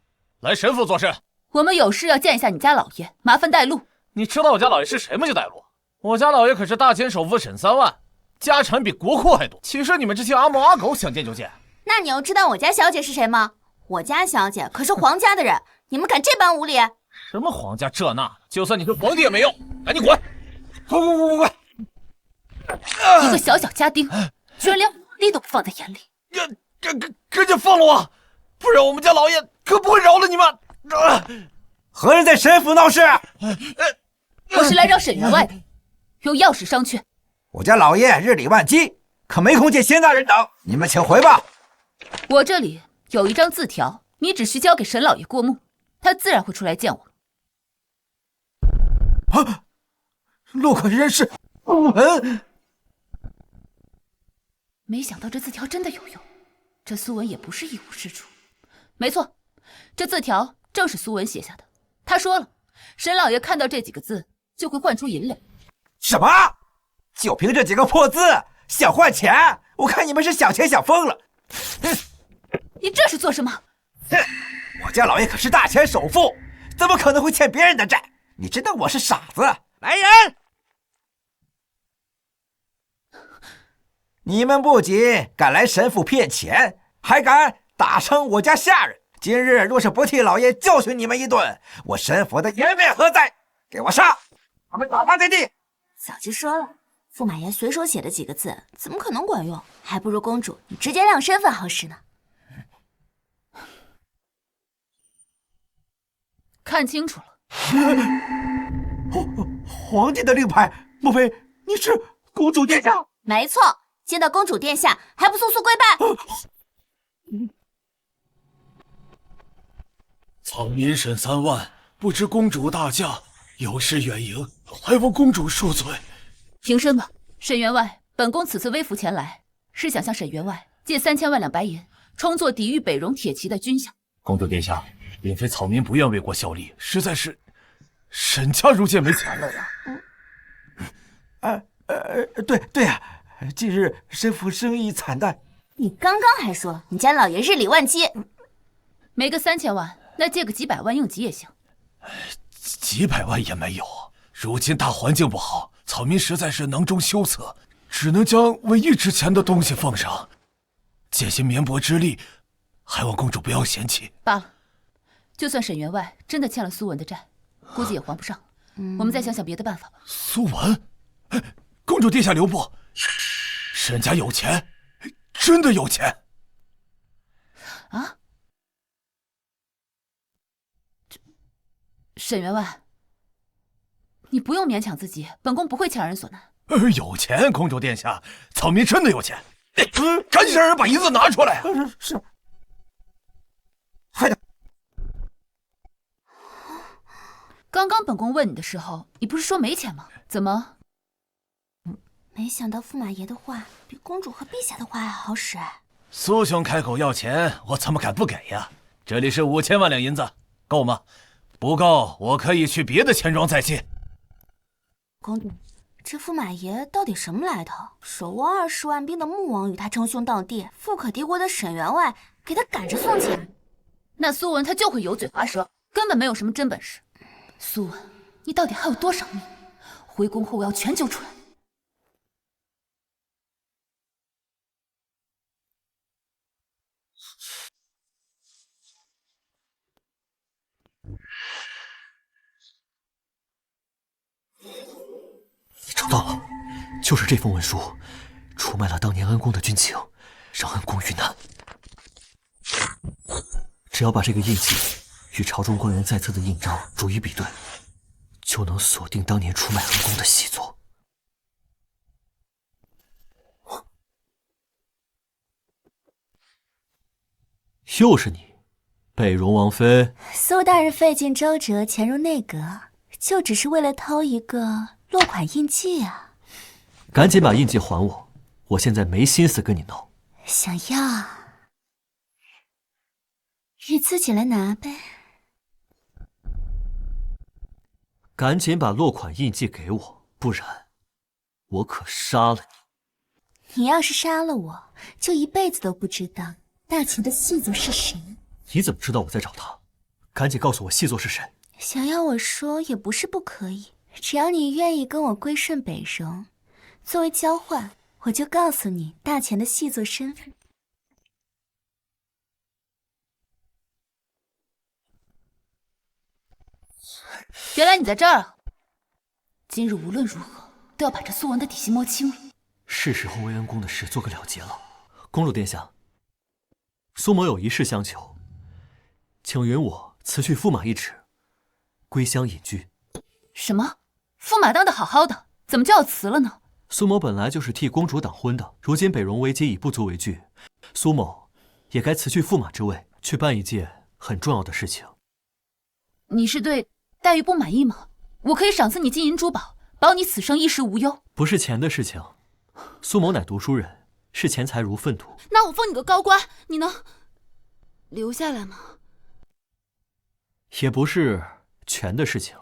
[SPEAKER 4] 来神府做甚？
[SPEAKER 6] 我们有事要见一下你家老爷，麻烦带路。
[SPEAKER 4] 你知道我家老爷是谁吗？就带路。我家老爷可是大钱首富沈3万，家产比国库还多。岂是你们这些阿猫阿狗想见就见？
[SPEAKER 9] 那你又知道我家小姐是谁吗？我家小姐可是皇家的人，你们敢这般无礼？
[SPEAKER 4] 什么皇家这那，就算你是皇帝也没用，赶紧滚！滚！
[SPEAKER 6] 一个小小家丁，居然连武力都不放在眼里。
[SPEAKER 4] 赶紧放了我，不然我们家老爷可不会饶了你们！
[SPEAKER 10] 何人在神府闹事？
[SPEAKER 6] 我是来找沈员外的，有要事商榷。
[SPEAKER 10] 我家老爷日理万机，可没空见仙大人等，你们请回吧。
[SPEAKER 6] 我这里有一张字条，你只需交给沈老爷过目，他自然会出来见我。
[SPEAKER 10] 啊！洛克人是
[SPEAKER 6] 没想到这字条真的有用。这苏文也不是一无是处。没错，这字条正是苏文写下的。他说了，沈老爷看到这几个字就会换出银两。
[SPEAKER 10] 什么？就凭这几个破字想换钱？我看你们是想钱想疯了。
[SPEAKER 6] 你这是做什么？
[SPEAKER 10] 我家老爷可是大钱首富，怎么可能会欠别人的债？你真当我是傻子？来人！你们不仅敢来神府骗钱，还敢打伤我家下人！今日若是不替老爷教训你们一顿，我神府的颜面何在？给我杀！把他们打趴在地！
[SPEAKER 9] 早就说了，驸马爷随手写的几个字，怎么可能管用？还不如公主你直接亮身份好使呢。
[SPEAKER 6] 看清楚了，
[SPEAKER 10] 皇帝的令牌，莫非你是公主殿下？
[SPEAKER 9] 没错，见到公主殿下还不速速跪拜？
[SPEAKER 4] 草民沈3万，不知公主大驾，有失远迎，还望公主恕罪。
[SPEAKER 6] 平身吧，沈员外。本宫此次微服前来，是想向沈员外借3000万两白银，充作抵御北戎铁骑的军饷。
[SPEAKER 4] 公主殿下，并非草民不愿为国效力，实在是沈家如今没钱了呀。
[SPEAKER 10] 对呀，近日神府生意惨淡。
[SPEAKER 9] 你刚刚还说你家老爷日理万机，
[SPEAKER 6] 没个3000万，那借个几百万应急也行。
[SPEAKER 4] 几百万也没有，如今大环境不好，草民实在是囊中羞涩，只能将唯一值钱的东西放上，借些绵薄之力，还望公主不要嫌弃。
[SPEAKER 6] 罢了，就算沈员外真的欠了苏文的债，估计也还不上。我们再想想别的办法吧。
[SPEAKER 4] 苏文，公主殿下留步，沈家有钱，真的有钱
[SPEAKER 6] 啊！沈员外，你不用勉强自己，本宫不会强人所难。
[SPEAKER 4] 有钱，公主殿下，草民真的有钱。赶紧让人把银子拿出来。
[SPEAKER 10] 是，快点！
[SPEAKER 6] 刚刚本宫问你的时候，你不是说没钱吗？怎么？
[SPEAKER 9] 没想到驸马爷的话比公主和陛下的话还好使。
[SPEAKER 4] 苏兄开口要钱，我怎么敢不给呀？这里是5000万两银子，够吗？不够，我可以去别的钱庄再借。
[SPEAKER 9] 公主，这驸马爷到底什么来头？手握20万兵的穆王与他称兄道弟，富可敌国的沈员外给他赶着送钱。
[SPEAKER 6] 那苏文他就会油嘴滑舌，根本没有什么真本事。苏文，你到底还有多少命？回宫后我要全揪出来。
[SPEAKER 1] 找到了，就是这封文书，出卖了当年恩公的军情，让恩公遇难。只要把这个印记与朝中官员在册的印章逐一比对，就能锁定当年出卖恩公的细作。又是你，北戎王妃。
[SPEAKER 9] 苏大人费尽周折潜入内阁，就只是为了偷一个落款印记啊！
[SPEAKER 1] 赶紧把印记还我，我现在没心思跟你闹。
[SPEAKER 9] 想要，你自己来拿呗。
[SPEAKER 1] 赶紧把落款印记给我，不然我可杀了你。
[SPEAKER 9] 你要是杀了我，就一辈子都不知道大秦的细作是谁。
[SPEAKER 1] 你怎么知道我在找他？赶紧告诉我细作是谁。
[SPEAKER 9] 想要我说也不是不可以，只要你愿意跟我归顺北戎，作为交换，我就告诉你大钱的细作身份。
[SPEAKER 6] 原来你在这儿啊！今日无论如何都要把这苏文的底细摸清了。
[SPEAKER 1] 是时候为恩公的事做个了结了。公主殿下，苏某有一事相求，请允我辞去驸马一职，归乡隐居。
[SPEAKER 6] 什么？驸马当得好好的，怎么就要辞了呢？
[SPEAKER 1] 苏某本来就是替公主挡婚的，如今北戎危机已不足为惧，苏某也该辞去驸马之位，去办一件很重要的事情。
[SPEAKER 6] 你是对待遇不满意吗？我可以赏赐你金银珠宝，保你此生衣食无忧。
[SPEAKER 1] 不是钱的事情，苏某乃读书人，视钱财如粪土。
[SPEAKER 6] 那我封你个高官，你能留下来吗？
[SPEAKER 1] 也不是权的事情，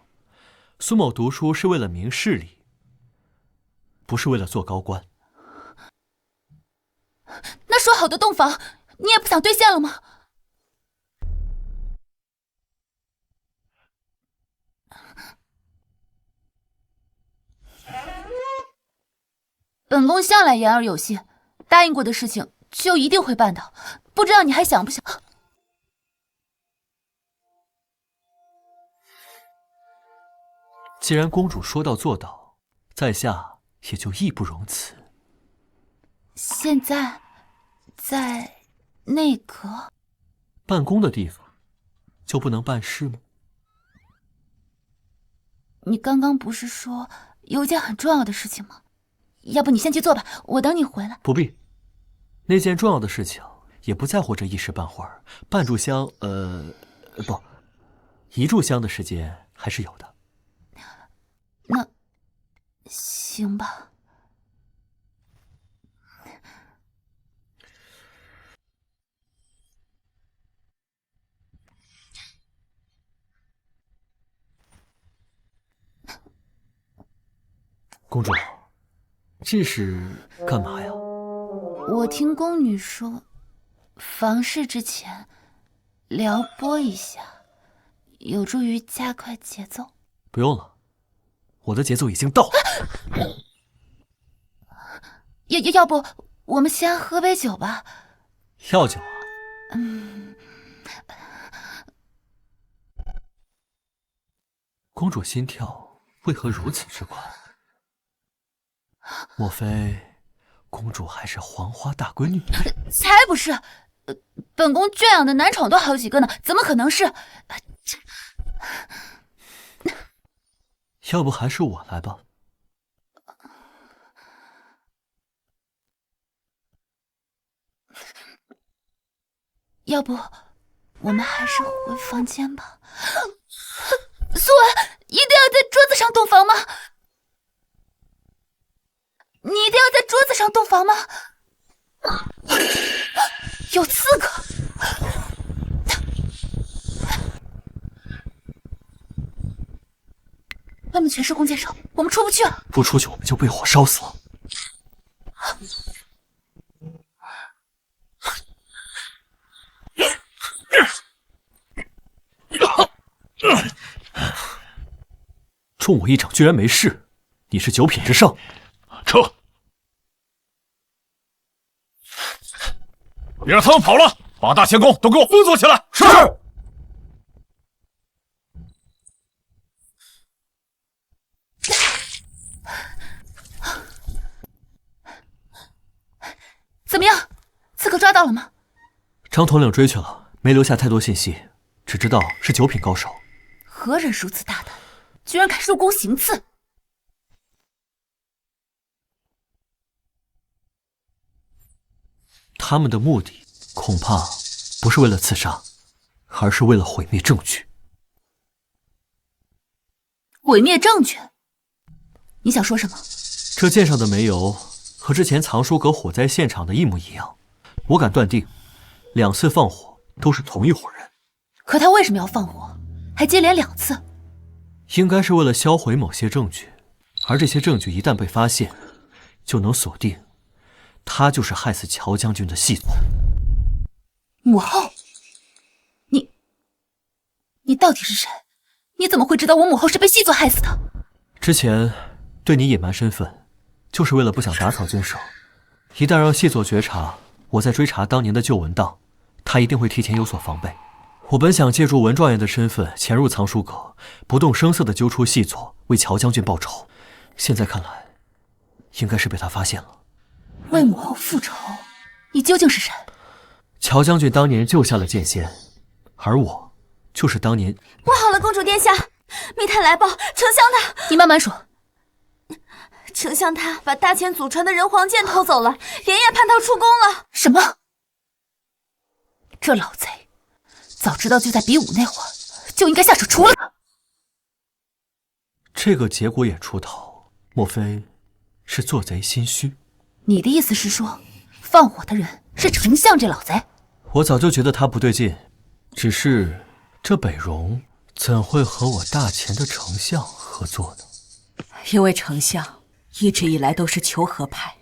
[SPEAKER 1] 苏某读书是为了明事理，不是为了做高官。
[SPEAKER 6] 那说好的洞房，你也不想兑现了吗？本宫向来言而有信，答应过的事情就一定会办到。不知道你还想不想？
[SPEAKER 1] 既然公主说到做到，在下也就义不容辞。
[SPEAKER 6] 现在在内阁
[SPEAKER 1] 办公的地方，就不能办事吗？
[SPEAKER 6] 你刚刚不是说有件很重要的事情吗？要不你先去做吧，我等你回来。
[SPEAKER 1] 不必，那件重要的事情也不在乎这一时半会儿，半炷香，不，一炷香的时间还是有的。
[SPEAKER 6] 那行吧。
[SPEAKER 1] 公主，这是干嘛呀？
[SPEAKER 6] 我听宫女说，房事之前撩拨一下，有助于加快节奏。
[SPEAKER 1] 不用了，我的节奏已经到了。
[SPEAKER 6] 要不我们先喝杯酒吧？
[SPEAKER 1] 要酒啊？公主心跳为何如此之快？莫非公主还是黄花大闺女？
[SPEAKER 6] 才不是！本宫圈养的男宠都好几个呢，怎么可能是？
[SPEAKER 1] 要不还是我来吧。
[SPEAKER 6] 要不我们还是回房间吧。苏文，一定要在桌子上洞房吗？你一定要在桌子上洞房吗？有刺客！外面全是弓箭手，我们出不去了。
[SPEAKER 1] 不出去，我们就被火烧死了。中我一掌居然没事，你是九品之上？
[SPEAKER 4] 撤！别让他们跑了，把大前宫都给我封锁起来。
[SPEAKER 2] 是。
[SPEAKER 6] 怎么样？刺客抓到了吗？
[SPEAKER 1] 张统领追去了，没留下太多信息，只知道是九品高手。
[SPEAKER 6] 何人如此大胆，居然敢入宫行刺？
[SPEAKER 1] 他们的目的恐怕不是为了刺杀，而是为了毁灭证据。
[SPEAKER 6] 毁灭证据？你想说什么？
[SPEAKER 1] 这剑上的煤油和之前藏书阁火灾现场的一模一样，我敢断定，2次放火都是同一伙人。
[SPEAKER 6] 可他为什么要放火，还接连2次？
[SPEAKER 1] 应该是为了销毁某些证据，而这些证据一旦被发现，就能锁定他就是害死乔将军的细作。
[SPEAKER 6] 母后，你到底是谁？你怎么会知道我母后是被细作害死的？
[SPEAKER 1] 之前对你隐瞒身份，就是为了不想打草惊蛇。一旦让细作觉察我在追查当年的旧文档，他一定会提前有所防备。我本想借助文状元的身份潜入藏书阁，不动声色地揪出细作，为乔将军报仇。现在看来，应该是被他发现了。
[SPEAKER 6] 为母后复仇，你究竟是谁？
[SPEAKER 1] 乔将军当年救下了剑仙，而我就是当年……
[SPEAKER 11] 不好了，公主殿下，密探来报，丞相他……
[SPEAKER 6] 你慢慢说。
[SPEAKER 11] 丞相他把大前祖传的人皇剑偷走了，连夜叛逃出宫了。
[SPEAKER 6] 什么？这老贼，早知道就在比武那会儿就应该下手除了他。
[SPEAKER 1] 这个结果也出头，莫非是做贼心虚？
[SPEAKER 6] 你的意思是说，放火的人是丞相这老贼？
[SPEAKER 1] 我早就觉得他不对劲，只是这北荣怎会和我大前的丞相合作呢？
[SPEAKER 7] 因为丞相一直以来都是求和派。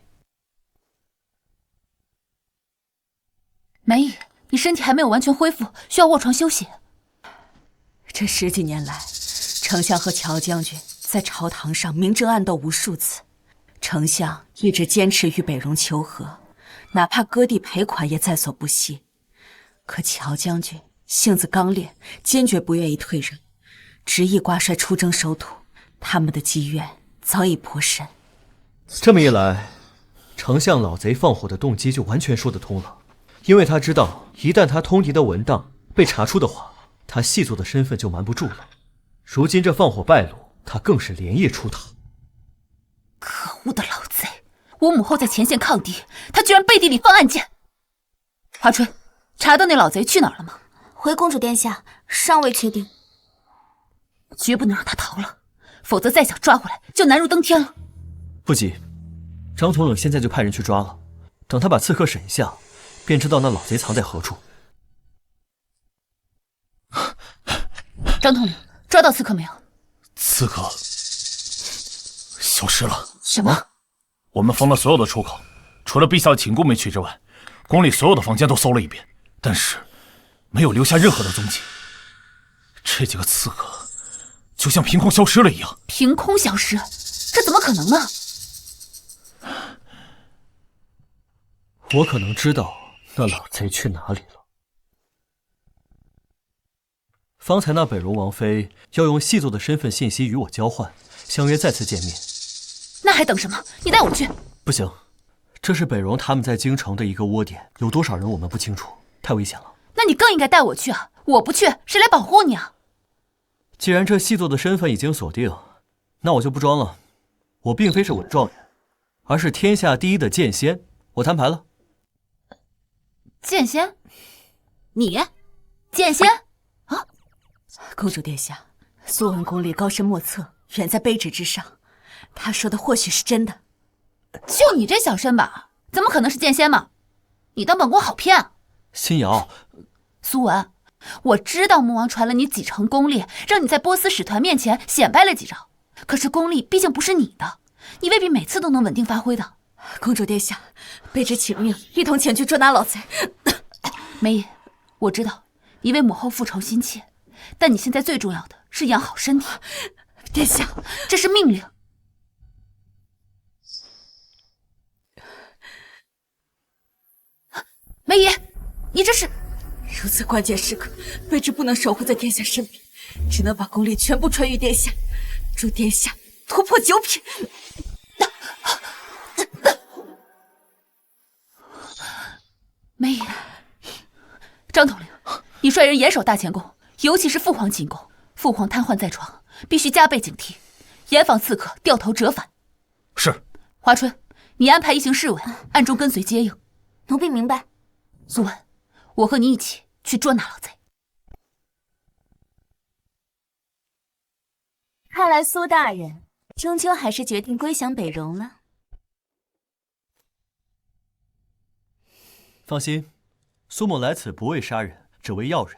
[SPEAKER 6] 梅姨，你身体还没有完全恢复，需要卧床休息。
[SPEAKER 7] 这10几年来，丞相和乔将军在朝堂上明争暗斗无数次，丞相一直坚持与北戎求和，哪怕割地赔款也在所不惜。可乔将军性子刚烈，坚决不愿意退让，执意挂帅出征收土。他们的积怨早已颇深。
[SPEAKER 1] 这么一来，丞相老贼放火的动机就完全说得通了。因为他知道，一旦他通敌的文档被查出的话，他细作的身份就瞒不住了。如今这放火败露，他更是连夜出逃。
[SPEAKER 6] 可恶的老贼！我母后在前线抗敌，他居然背地里放暗箭。华春，查到那老贼去哪儿了吗？
[SPEAKER 9] 回公主殿下，尚未确定。
[SPEAKER 6] 绝不能让他逃了，否则再想抓回来就难如登天了。
[SPEAKER 1] 不急，张统领现在就派人去抓了。等他把刺客审一下，便知道那老贼藏在何处。
[SPEAKER 6] 张统领，抓到刺客没有？
[SPEAKER 4] 刺客消失了。
[SPEAKER 6] 什么？
[SPEAKER 4] 我们封了所有的出口，除了陛下的寝宫没去之外，宫里所有的房间都搜了一遍，但是没有留下任何的踪迹。这几个刺客就像凭空消失了一样。
[SPEAKER 6] 凭空消失？这怎么可能呢？
[SPEAKER 1] 我可能知道那老贼去哪里了。方才那北戎王妃要用细作的身份信息与我交换，相约再次见面。
[SPEAKER 6] 那还等什么？你带我去。
[SPEAKER 1] 不行，这是北戎他们在京城的一个窝点，有多少人我们不清楚，太危险了。
[SPEAKER 6] 那你更应该带我去啊！我不去，谁来保护你啊？
[SPEAKER 1] 既然这细作的身份已经锁定，那我就不装了。我并非是文状元，而是天下第一的剑仙。我摊牌了。
[SPEAKER 6] 剑仙？你？剑仙？啊！
[SPEAKER 7] 公主殿下，苏文功力高深莫测，远在卑职之上。他说的或许是真的。
[SPEAKER 6] 就你这小身板，怎么可能是剑仙嘛？你当本宫好骗啊？
[SPEAKER 1] 新瑶，
[SPEAKER 6] 苏文，我知道穆王传了你几成功力，让你在波斯使团面前显摆了几招。可是功力毕竟不是你的，你未必每次都能稳定发挥的。
[SPEAKER 7] 公主殿下，卑职请命，一同前去捉拿老贼。
[SPEAKER 6] 梅姨，我知道你为母后复仇心切，但你现在最重要的是养好身体。
[SPEAKER 7] 殿下，
[SPEAKER 6] 这是命令。梅姨，你这是……
[SPEAKER 7] 如此关键时刻，卑职不能守护在殿下身边，只能把功力全部传于殿下，助殿下突破9品。
[SPEAKER 6] 梅姨，张统领，你率人严守大前宫，尤其是父皇寝宫。父皇瘫痪在床，必须加倍警惕，严防刺客掉头折返。
[SPEAKER 4] 是。
[SPEAKER 6] 华春，你安排一行侍卫暗中跟随接应。
[SPEAKER 9] 奴婢明白。
[SPEAKER 6] 苏文，我和你一起去捉拿老贼。
[SPEAKER 9] 看来苏大人终究还是决定归降北戎了。
[SPEAKER 1] 放心，苏某来此不为杀人，只为要人。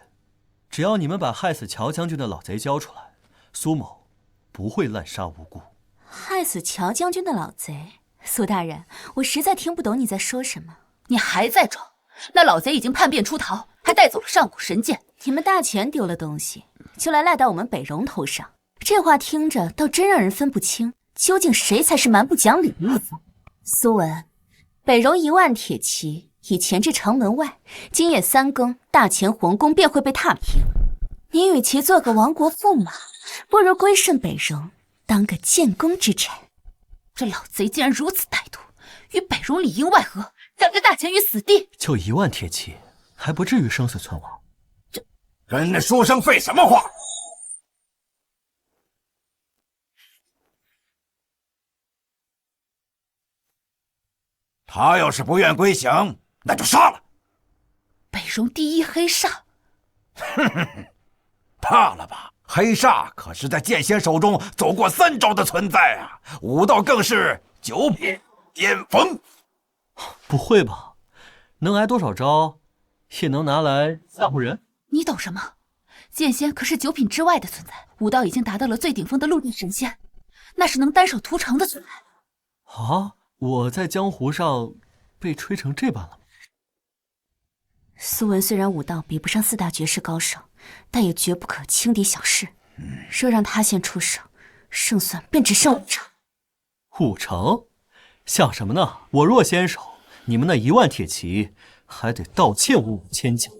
[SPEAKER 1] 只要你们把害死乔将军的老贼交出来，苏某不会滥杀无辜。
[SPEAKER 9] 害死乔将军的老贼？苏大人，我实在听不懂你在说什么。
[SPEAKER 6] 你还在装？那老贼已经叛变出逃，还带走了上古神剑。
[SPEAKER 9] 你们大钱丢了东西，就来赖到我们北戎头上，这话听着倒真让人分不清，究竟谁才是蛮不讲理的一方。苏文，北戎1万铁骑已前至城门外，今夜3更，大前皇宫便会被踏平。你与其做个亡国驸马，不如归顺北戎，当个建功之臣。
[SPEAKER 6] 这老贼竟然如此歹毒，与北戎里应外合，将这大前于死地。
[SPEAKER 1] 就1万铁骑，还不至于生死存亡。
[SPEAKER 10] 跟那书生废什么话？他要是不愿归降，那就杀了。
[SPEAKER 6] 北戎第一黑煞，
[SPEAKER 10] 哼哼，怕了吧？黑煞可是在剑仙手中走过3招的存在啊，武道更是9品巅峰。
[SPEAKER 1] 不会吧？能挨多少招，也能拿来吓唬人？
[SPEAKER 6] 你懂什么？剑仙可是9品之外的存在，武道已经达到了最顶峰的陆地神仙，那是能单手屠城的存在。
[SPEAKER 1] 啊！我在江湖上被吹成这般了吗？
[SPEAKER 9] 苏文虽然武道比不上4大绝世高手，但也绝不可轻敌小事。若让他先出手，胜算便只剩5成。
[SPEAKER 1] 5成？想什么呢？我若先手，你们那1万铁骑还得道歉我5千将。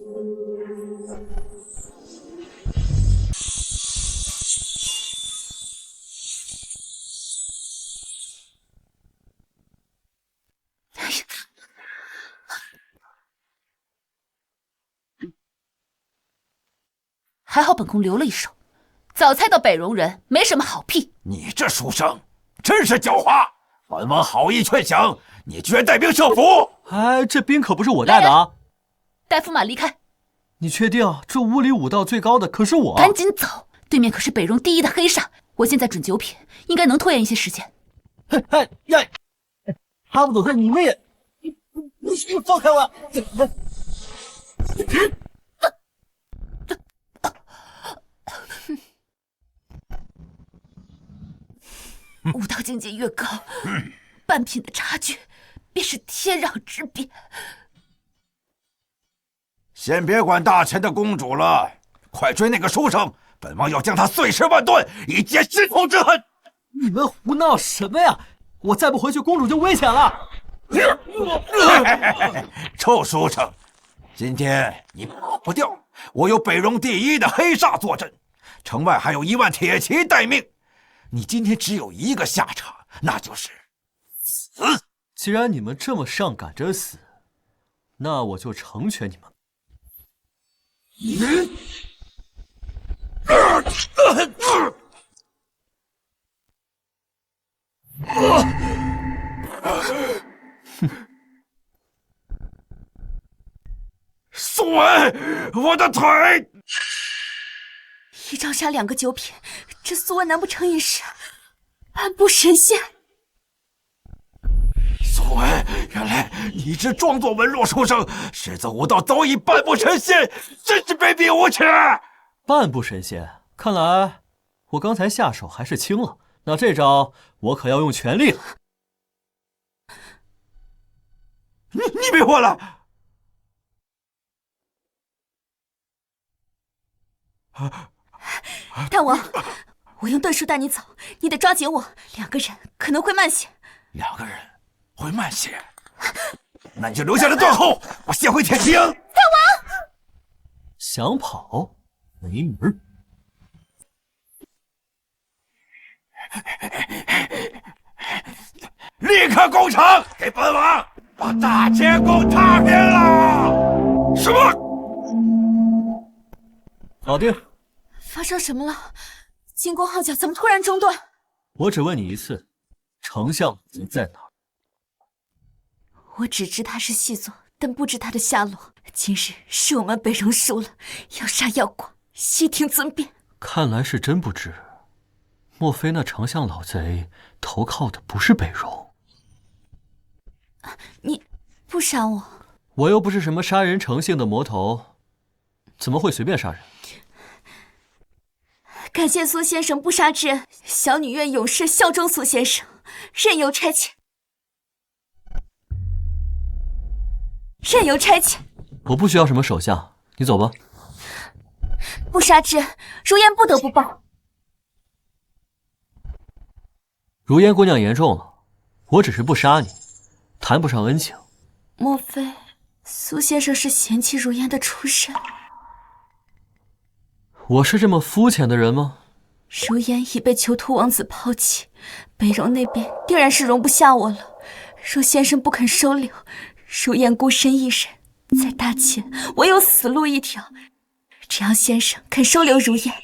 [SPEAKER 6] 还好本宫留了一手，早猜到北戎人没什么好屁。
[SPEAKER 10] 你这书生真是狡猾！本王好意劝降，你居然带兵设伏！
[SPEAKER 1] 哎，这兵可不是我带的啊！
[SPEAKER 6] 带驸马离开。
[SPEAKER 1] 你确定这屋里武道最高的可是我？
[SPEAKER 6] 赶紧走！对面可是北戎第1的黑煞，我现在准9品，应该能拖延一些时间。
[SPEAKER 3] 哎呀，哈不走在你们也，你放开我！
[SPEAKER 6] 武道境界越高，半品的差距便是天壤之别。
[SPEAKER 10] 先别管大钱的公主了，快追那个书生，本王要将他碎尸万段，以解心头之恨。
[SPEAKER 1] 你们胡闹什么呀？我再不回去，公主就危险了。
[SPEAKER 10] 臭书生，今天你跑不掉，我有北戎第1的黑煞坐镇，城外还有1万铁骑待命。你今天只有一个下场，那就是死。
[SPEAKER 1] 既然你们这么上赶着死，那我就成全你们。
[SPEAKER 10] 宋文，我的腿
[SPEAKER 7] ！1招杀2个9品，这苏文难不成也是半步神仙？
[SPEAKER 10] 宋文，原来你这装作文弱书生，实则武道早已半步神仙，真是卑鄙无耻！
[SPEAKER 1] 半步神仙，看来我刚才下手还是轻了。那这招我可要用全力了。
[SPEAKER 10] 你别活了！
[SPEAKER 7] 大王，我用遁术带你走，你得抓紧我，2个人可能会慢些。
[SPEAKER 10] 2个人会慢些，那你就留下来断后，我先回铁骑营。大
[SPEAKER 7] 王，
[SPEAKER 1] 想跑没门！
[SPEAKER 10] 立刻攻城，给本王把大前宫踏平了！什么？
[SPEAKER 1] 搞定。
[SPEAKER 7] 发生什么了？进攻号角怎么突然中断？
[SPEAKER 1] 我只问你一次，丞相人在哪儿？
[SPEAKER 7] 我只知他是细作，但不知他的下落。今日是我们北戎输了，要杀要剐，悉听尊便。
[SPEAKER 1] 看来是真不知。莫非那丞相老贼投靠的不是北戎？
[SPEAKER 7] 你不杀我？
[SPEAKER 1] 我又不是什么杀人成性的魔头，怎么会随便杀人？
[SPEAKER 7] 感谢苏先生不杀之恩，小女愿永世效忠苏先生，任由差遣。任由差遣。
[SPEAKER 1] 我不需要什么手下，你走吧。
[SPEAKER 7] 不杀之恩，如烟不得不报。
[SPEAKER 1] 如烟姑娘言重了，我只是不杀你，谈不上恩情。
[SPEAKER 7] 莫非苏先生是嫌弃如烟的出身？
[SPEAKER 1] 我是这么肤浅的人吗？
[SPEAKER 7] 如烟已被囚徒王子抛弃，北戎那边定然是容不下我了。若先生不肯收留，如烟孤身一人，在大秦唯有死路一条。只要先生肯收留如烟，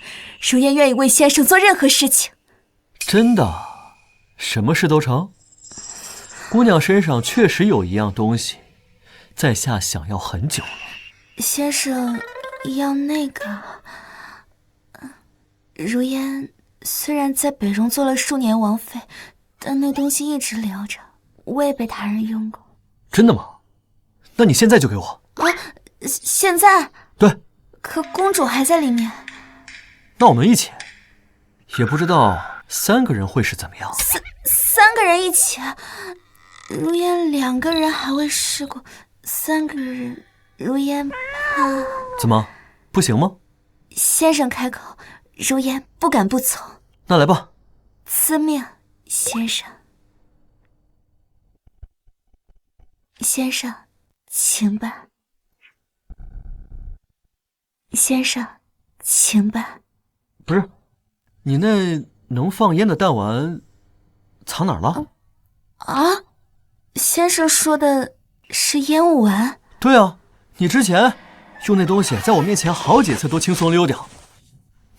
[SPEAKER 7] 如烟愿意为先生做任何事情。
[SPEAKER 1] 真的？什么事都成？姑娘身上确实有一样东西，在下想要很久了。
[SPEAKER 9] 先生要那个？如烟虽然在北戎做了数年王妃，但那东西一直留着，我也被他人用过。
[SPEAKER 1] 真的吗？那你现在就给我。
[SPEAKER 9] 啊，现在？
[SPEAKER 1] 对。
[SPEAKER 9] 可公主还在里面。
[SPEAKER 1] 那我们一起。也不知道3个人会是怎么样。
[SPEAKER 9] 三个人一起？如烟2个人还未试过，3个人，如烟怕。
[SPEAKER 1] 怎么，不行吗？
[SPEAKER 9] 先生开口，如烟不敢不从。
[SPEAKER 1] 那来吧。
[SPEAKER 9] 赐命，先生。先生，请吧。先生，请吧。
[SPEAKER 1] 不是，你那能放烟的弹丸藏哪儿了？
[SPEAKER 9] 啊？先生说的是烟雾丸？
[SPEAKER 1] 对啊，你之前用那东西在我面前好几次都轻松溜掉，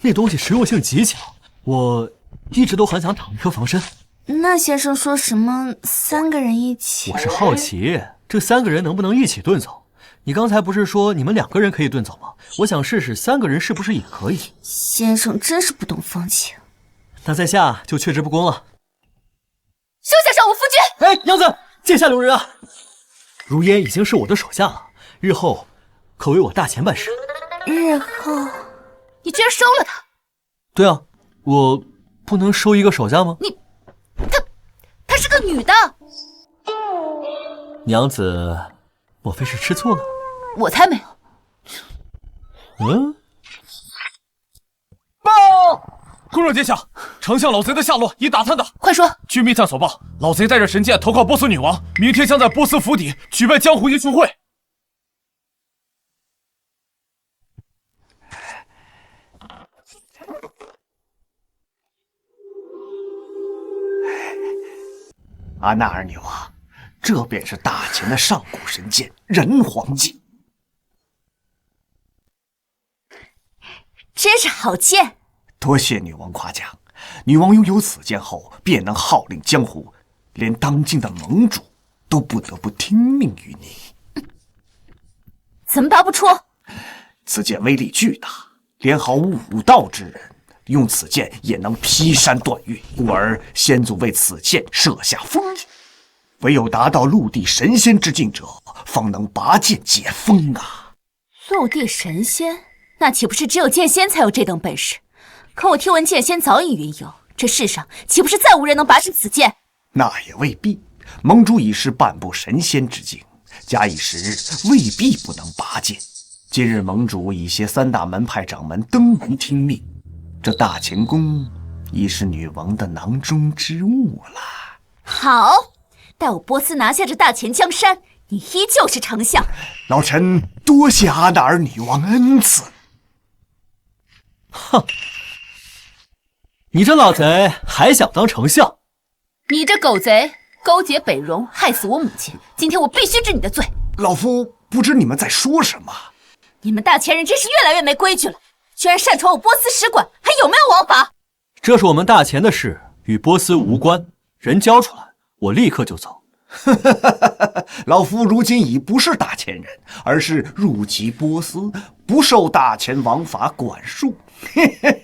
[SPEAKER 1] 那东西实用性极强，我一直都很想躺一颗防身。
[SPEAKER 9] 那先生说什么3个人一起？
[SPEAKER 1] 我是好奇，这3个人能不能一起遁走？你刚才不是说你们2个人可以遁走吗？我想试试3个人是不是也可以。
[SPEAKER 9] 先生真是不懂风情。
[SPEAKER 1] 那在下就却之不恭了。
[SPEAKER 6] 休想伤我夫君！
[SPEAKER 1] 哎，娘子，剑下留人啊！如烟已经是我的手下了，日后可为我大钱办事。
[SPEAKER 9] 日后？
[SPEAKER 6] 你居然收了他？
[SPEAKER 1] 对啊，我不能收一个手下吗？
[SPEAKER 6] 她是个女的。
[SPEAKER 1] 娘子，莫非是吃醋了？
[SPEAKER 6] 我才没有。
[SPEAKER 4] 报！公主殿下，丞相老贼的下落已打探到。
[SPEAKER 6] 快说！
[SPEAKER 4] 据密探所报，老贼带着神剑投靠波斯女王，明天将在波斯府邸举办江湖英雄会。
[SPEAKER 5] 阿娜尔女王，这便是大钱的上古神剑人皇剑。
[SPEAKER 11] 真是好剑！
[SPEAKER 5] 多谢女王夸奖。女王拥有此剑后，便能号令江湖，连当今的盟主都不得不听命于你。
[SPEAKER 11] 怎么拔不出？
[SPEAKER 5] 此剑威力巨大，连毫无武道之人用此剑也能劈山断岳，故而先祖为此剑设下封印，唯有达到陆地神仙之境者，方能拔剑解封啊！
[SPEAKER 11] 陆地神仙，那岂不是只有剑仙才有这等本事？可我听闻剑仙早已云游，这世上岂不是再无人能拔出此剑？
[SPEAKER 5] 那也未必，盟主已是半步神仙之境，假以时日，未必不能拔剑。今日盟主已携3大门派掌门登门听命，这大乾宫已是女王的囊中之物了。
[SPEAKER 11] 好，待我波斯拿下这大钱江山，你依旧是丞相。
[SPEAKER 5] 老臣多谢阿娜尔女王恩赐。
[SPEAKER 1] 哼，你这老贼还想当丞相？
[SPEAKER 6] 你这狗贼，勾结北戎，害死我母亲，今天我必须治你的罪。
[SPEAKER 5] 老夫不知你们在说什么。
[SPEAKER 11] 你们大钱人真是越来越没规矩了，居然擅闯我波斯使馆，还有没有王法？
[SPEAKER 1] 这是我们大钱的事，与波斯无关。人交出来，我立刻就走。
[SPEAKER 5] 老夫如今已不是大钱人，而是入籍波斯，不受大钱王法管束。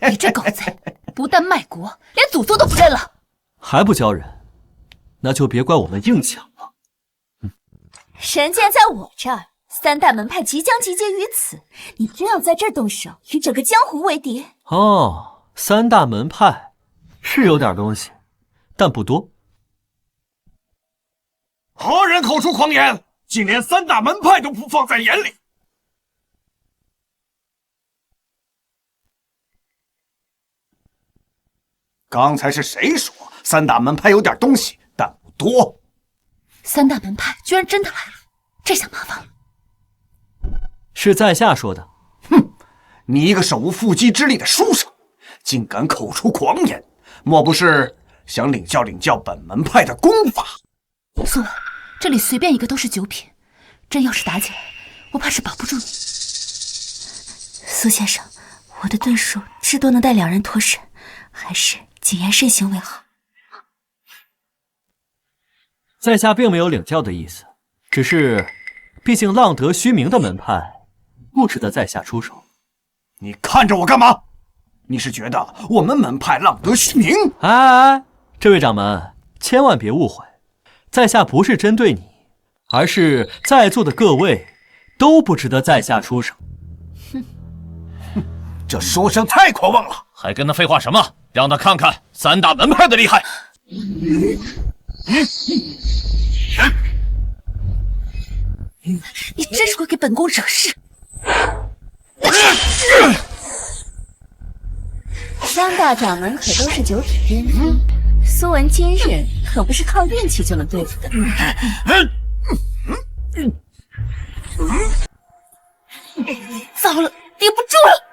[SPEAKER 6] 你这狗贼，不但卖国，连祖宗都不认了。
[SPEAKER 1] 还不交人，那就别怪我们硬抢了。
[SPEAKER 11] 神剑在我这儿，3大门派即将集结于此，你真要在这儿动手，与整个江湖为敌？
[SPEAKER 1] 哦，3大门派是有点东西，但不多。
[SPEAKER 2] 何人口出狂言？竟连3大门派都不放在眼里！
[SPEAKER 5] 刚才是谁说3大门派有点东西，但不多
[SPEAKER 6] ？3大门派居然真的来了，这下麻烦了。
[SPEAKER 1] 是在下说的。
[SPEAKER 5] 哼，你一个手无缚鸡之力的书生，竟敢口出狂言，莫不是想领教本门派的功法？
[SPEAKER 6] 算了，这里随便一个都是9品，真要是打起来，我怕是保不住你。
[SPEAKER 9] 苏先生，我的遁术至多能带2人脱身，还是谨言慎行为好。
[SPEAKER 1] 在下并没有领教的意思，只是毕竟浪得虚名的门派不值得在下出手。
[SPEAKER 5] 你看着我干嘛？你是觉得我们门派浪得虚名？
[SPEAKER 1] 哎，这位掌门，千万别误会，在下不是针对你，而是在座的各位都不值得在下出手。
[SPEAKER 5] 哼，这书生太狂妄了，
[SPEAKER 4] 还跟他废话什么？让他看看3大门派的厉害。
[SPEAKER 6] 你真是会给本宫惹事。
[SPEAKER 11] 3大掌门可都是9品巅峰，苏文今日可不是靠运气就能对付的。
[SPEAKER 6] 糟了，憋不住了！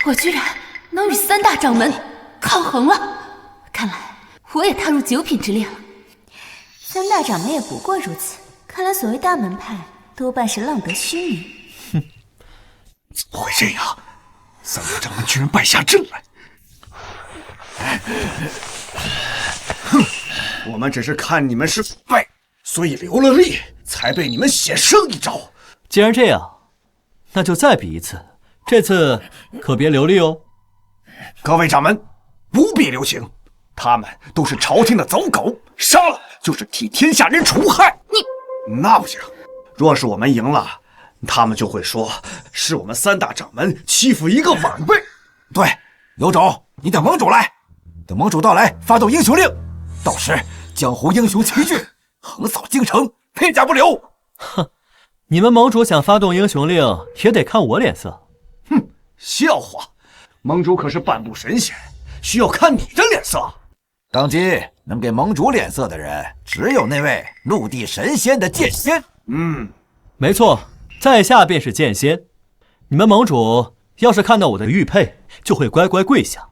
[SPEAKER 6] 我居然能与3大掌门抗衡了，看来我也踏入9品之列了。
[SPEAKER 9] 3大掌门也不过如此，看来所谓大门派多半是浪得虚名。
[SPEAKER 2] 哼，怎么会这样？3大掌门居然败下阵来！哼，我们只是看你们是败，所以留了力，才被你们险胜一招。
[SPEAKER 1] 既然这样，那就再比一次，这次可别留力哦。
[SPEAKER 2] 各位掌门，不必留情，他们都是朝廷的走狗，杀了就是替天下人除害。那不行，若是我们赢了，他们就会说是我们3大掌门欺负一个晚辈。
[SPEAKER 10] 对，有种你等盟主来，等盟主到来，发动英雄令，到时江湖英雄齐聚，横扫京城，片甲不留。
[SPEAKER 1] 哼，你们盟主想发动英雄令，也得看我脸色。
[SPEAKER 2] 哼，笑话，盟主可是半步神仙，需要看你的脸色。
[SPEAKER 10] 当今能给盟主脸色的人，只有那位陆地神仙的剑仙。
[SPEAKER 1] 没错，在下便是剑仙。你们盟主要是看到我的玉佩，就会乖乖跪下。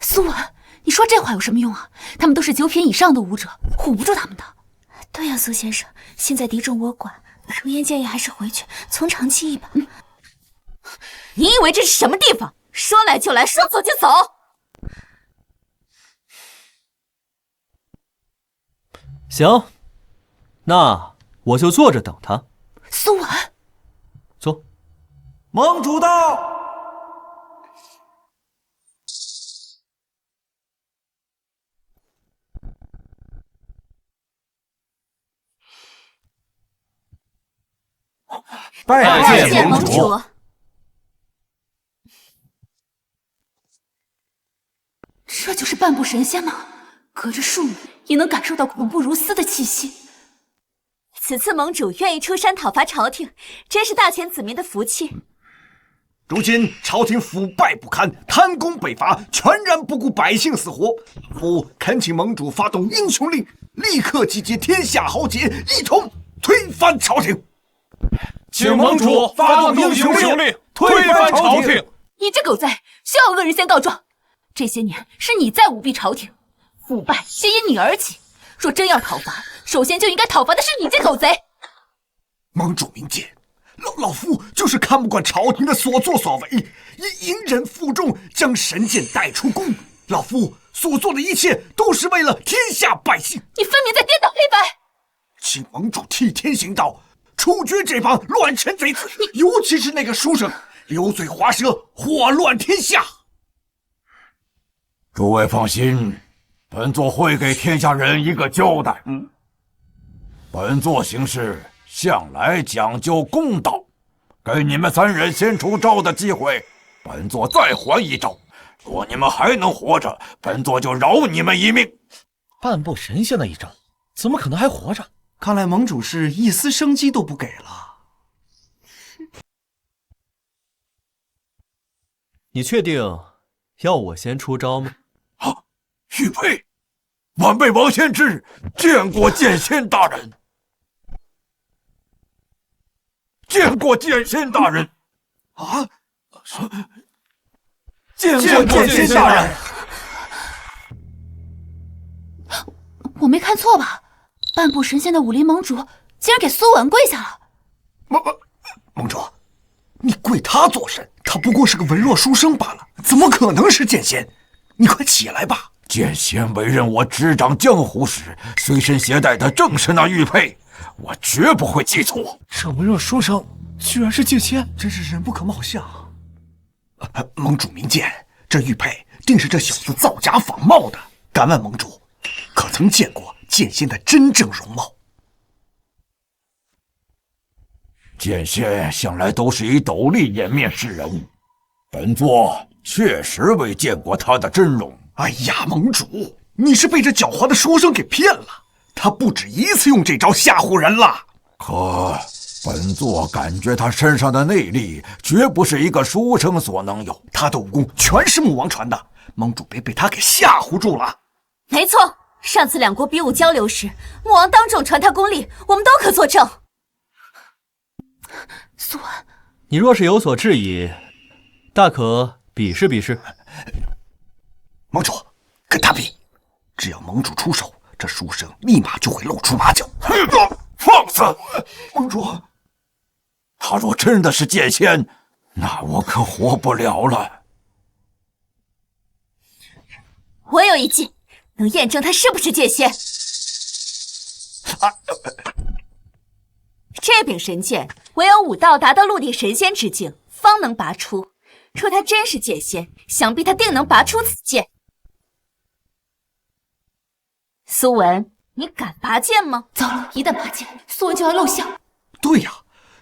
[SPEAKER 6] 苏文，你说这话有什么用啊？他们都是9品以上的武者，唬不住他们的。
[SPEAKER 9] 对呀，苏先生，现在敌众我寡，如烟建议还是回去从长计议吧。
[SPEAKER 11] 你以为这是什么地方？说来就来，说走就走。
[SPEAKER 1] 行，那我就坐着等他。
[SPEAKER 6] 苏文，
[SPEAKER 1] 坐。
[SPEAKER 10] 盟主到。
[SPEAKER 11] 拜见盟主。
[SPEAKER 6] 这就是半步神仙吗？隔着数米也能感受到恐怖如斯的气息。
[SPEAKER 11] 此次盟主愿意出山讨伐朝廷，真是大前子民的福气。
[SPEAKER 2] 如今朝廷腐败不堪，贪功北伐，全然不顾百姓死活。吾恳请盟主发动英雄令，立刻集结天下豪杰，一同推翻朝廷。
[SPEAKER 4] 请盟主发动英雄令，推翻朝廷。
[SPEAKER 6] 你这狗贼，休要恶人先告状！这些年是你在舞弊朝廷，腐败皆因你而起。若真要讨伐，首先就应该讨伐的是你这狗贼。
[SPEAKER 2] 盟主明鉴，老夫就是看不惯朝廷的所作所为，以隐忍负重，将神剑带出宫。老夫所做的一切都是为了天下百姓。
[SPEAKER 6] 你分明在颠倒黑白。
[SPEAKER 2] 请盟主替天行道，处决这帮乱臣贼子，尤其是那个书生，油嘴滑舌，祸乱天下。
[SPEAKER 10] 诸位放心，本座会给天下人一个交代。本座行事向来讲究公道，给你们3人先出招的机会，本座再还一招。若你们还能活着，本座就饶你们一命。
[SPEAKER 3] 半步神仙的一招，怎么可能还活着？
[SPEAKER 2] 看来盟主是一丝生机都不给了。
[SPEAKER 1] 你确定要我先出招吗？
[SPEAKER 10] 玉佩，晚辈王先知见过剑仙大人，见过剑仙大人。
[SPEAKER 2] 啊！
[SPEAKER 10] 见过剑仙大人。
[SPEAKER 6] 我没看错吧？半步神仙的武林盟主竟然给苏文跪下了。
[SPEAKER 2] 盟主，你跪他做甚？他不过是个文弱书生罢了，怎么可能是剑仙？你快起来吧！
[SPEAKER 10] 剑仙委任我执掌江湖时，随身携带的正是那玉佩，我绝不会记错。
[SPEAKER 3] 这文弱书生居然是剑仙，
[SPEAKER 2] 真是人不可貌相。盟主明鉴，这玉佩定是这小子造假仿冒的。敢问盟主，可曾见过剑仙的真正容貌？
[SPEAKER 10] 剑仙向来都是以斗笠掩面示人，本座确实未见过他的真容。
[SPEAKER 2] 哎呀，盟主，你是被这狡猾的书生给骗了。他不止一次用这招吓唬人了。
[SPEAKER 10] 可本座感觉他身上的内力绝不是一个书生所能有，
[SPEAKER 2] 他的武功全是穆王传的，盟主别被他给吓唬住了。
[SPEAKER 11] 没错，上次两国比武交流时，穆王当众传他功力，我们都可作证。
[SPEAKER 9] 苏文，
[SPEAKER 1] 你若是有所质疑，大可比试比试。
[SPEAKER 2] 盟主，跟他比，只要盟主出手，这书生立马就会露出马脚。
[SPEAKER 10] 放肆！盟主，他若真的是剑仙，那我可活不了了。
[SPEAKER 11] 我有一计，能验证他是不是剑仙。这柄神剑唯有武道达到陆地神仙之境，方能拔出。若他真是剑仙，想必他定能拔出此剑。苏文，你敢拔剑吗？
[SPEAKER 6] 糟了，一旦拔剑，苏文就要露馅。
[SPEAKER 2] 对呀，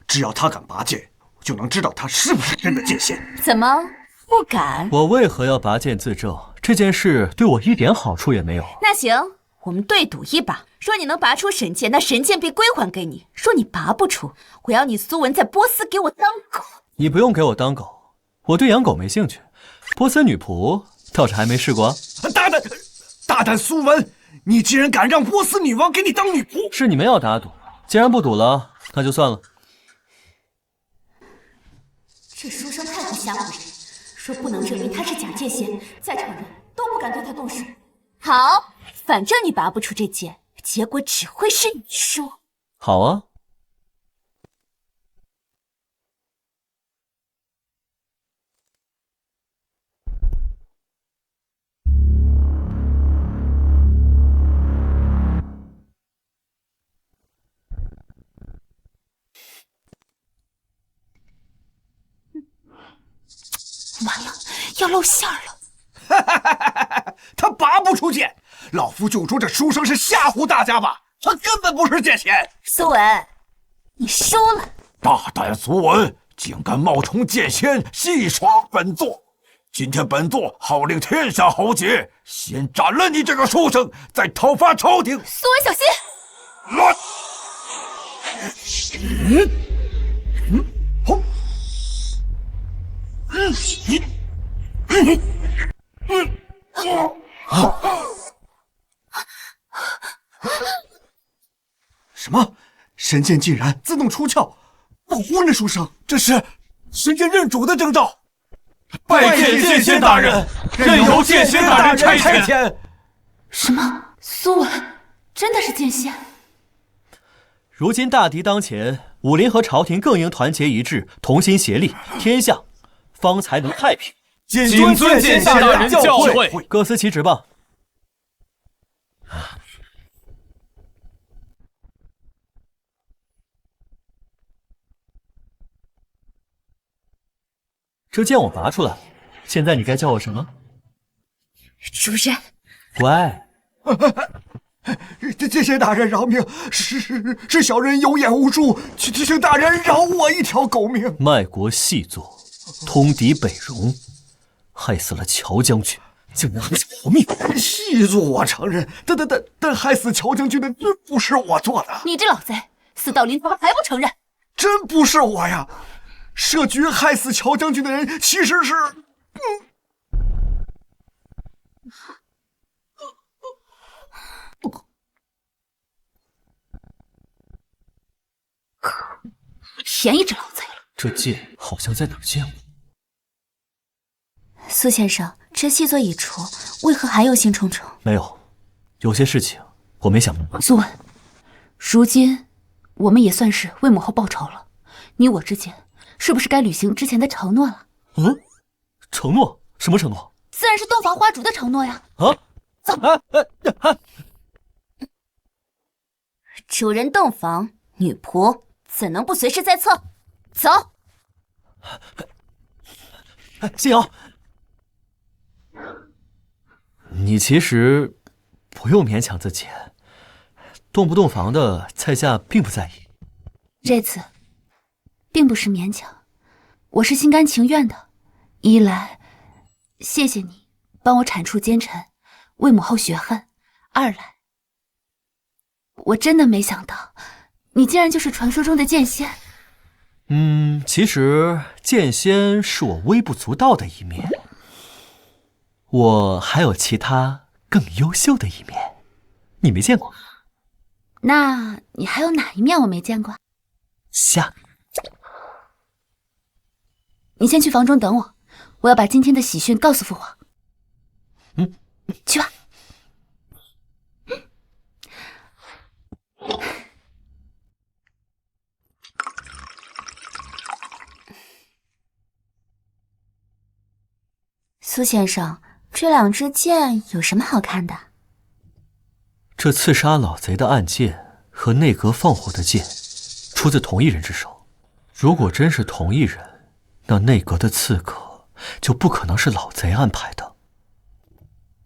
[SPEAKER 2] 只要他敢拔剑，就能知道他是不是真的剑仙。
[SPEAKER 11] 怎么不敢？
[SPEAKER 1] 我为何要拔剑自证？这件事对我一点好处也没有。
[SPEAKER 11] 那行，我们对赌一把。说你能拔出神剑，那神剑必归还给你；说你拔不出，我要你苏文在波斯给我当狗。
[SPEAKER 1] 你不用给我当狗，我对养狗没兴趣。波斯女仆倒是还没试过。
[SPEAKER 2] 大胆苏文！你竟然敢让波斯女王给你当女仆！
[SPEAKER 1] 是你们要打赌，既然不赌了，那就算了。
[SPEAKER 11] 这书生太会吓唬人，说不能证明他是假剑仙，在场人都不敢对他动手。好，反正你拔不出这剑，结果只会是你输。
[SPEAKER 1] 好啊。
[SPEAKER 9] 完了，要露馅了。
[SPEAKER 2] 他拔不出剑，老夫就说这书生是吓唬大家吧，他根本不是剑仙。
[SPEAKER 11] 苏文，你输了。
[SPEAKER 10] 大胆苏文，竟敢冒充剑仙戏耍本座！今天本座号令天下豪杰，先斩了你这个书生，再讨伐朝廷。
[SPEAKER 11] 苏文，小心！
[SPEAKER 10] 乱！
[SPEAKER 2] 什么？神剑竟然自动出鞘，保护那书生？这是神剑认主的征兆。
[SPEAKER 4] 拜见剑仙大人，任由剑仙大人差遣。
[SPEAKER 6] 什么？苏文真的是剑仙？
[SPEAKER 1] 如今大敌当前，武林和朝廷更应团结一致，同心协力，天下方才能太平。
[SPEAKER 4] 谨遵剑仙大人教诲，
[SPEAKER 1] 各司其职吧。这剑我拔出来，现在你该叫我什么？
[SPEAKER 11] 主人。
[SPEAKER 1] 乖。
[SPEAKER 2] 剑仙大人饶命！是小人有眼无珠，请大人饶我一条狗命。
[SPEAKER 1] 卖国细作，通敌北戎，害死了乔将军，竟然还想活命！
[SPEAKER 2] 细作我承认，但害死乔将军的真不是我做的。
[SPEAKER 6] 你这老贼，死到临头还不承认？
[SPEAKER 2] 真不是我呀！设局害死乔将军的人其实是……
[SPEAKER 6] 便宜这老贼了。
[SPEAKER 1] 这剑好像在哪儿见过。
[SPEAKER 9] 苏先生，这细作已除，为何还忧心忡忡？
[SPEAKER 1] 没有，有些事情我没想明白。
[SPEAKER 6] 苏文，如今我们也算是为母后报仇了，你我之间是不是该履行之前的承诺了？
[SPEAKER 1] 承诺？什么承诺？
[SPEAKER 6] 自然是洞房花烛的承诺呀！走。
[SPEAKER 11] 主人洞房，女仆怎能不随侍在侧？走。
[SPEAKER 1] 心瑶，你其实不用勉强自己，洞不洞房的，在下并不在意。
[SPEAKER 6] 这次并不是勉强，我是心甘情愿的。一来，谢谢你帮我铲除奸臣，为母后雪恨，二来我真的没想到你竟然就是传说中的剑仙。
[SPEAKER 1] 其实剑仙是我微不足道的一面，我还有其他更优秀的一面，你没见过。
[SPEAKER 6] 那你还有哪一面我没见过？
[SPEAKER 1] 下，
[SPEAKER 6] 你先去房中等我，我要把今天的喜讯告诉父皇。去吧。
[SPEAKER 9] 苏先生，这2支剑有什么好看的？
[SPEAKER 1] 这刺杀老贼的暗箭和内阁放火的剑，出自同一人之手。如果真是同一人，那内阁的刺客就不可能是老贼安排的。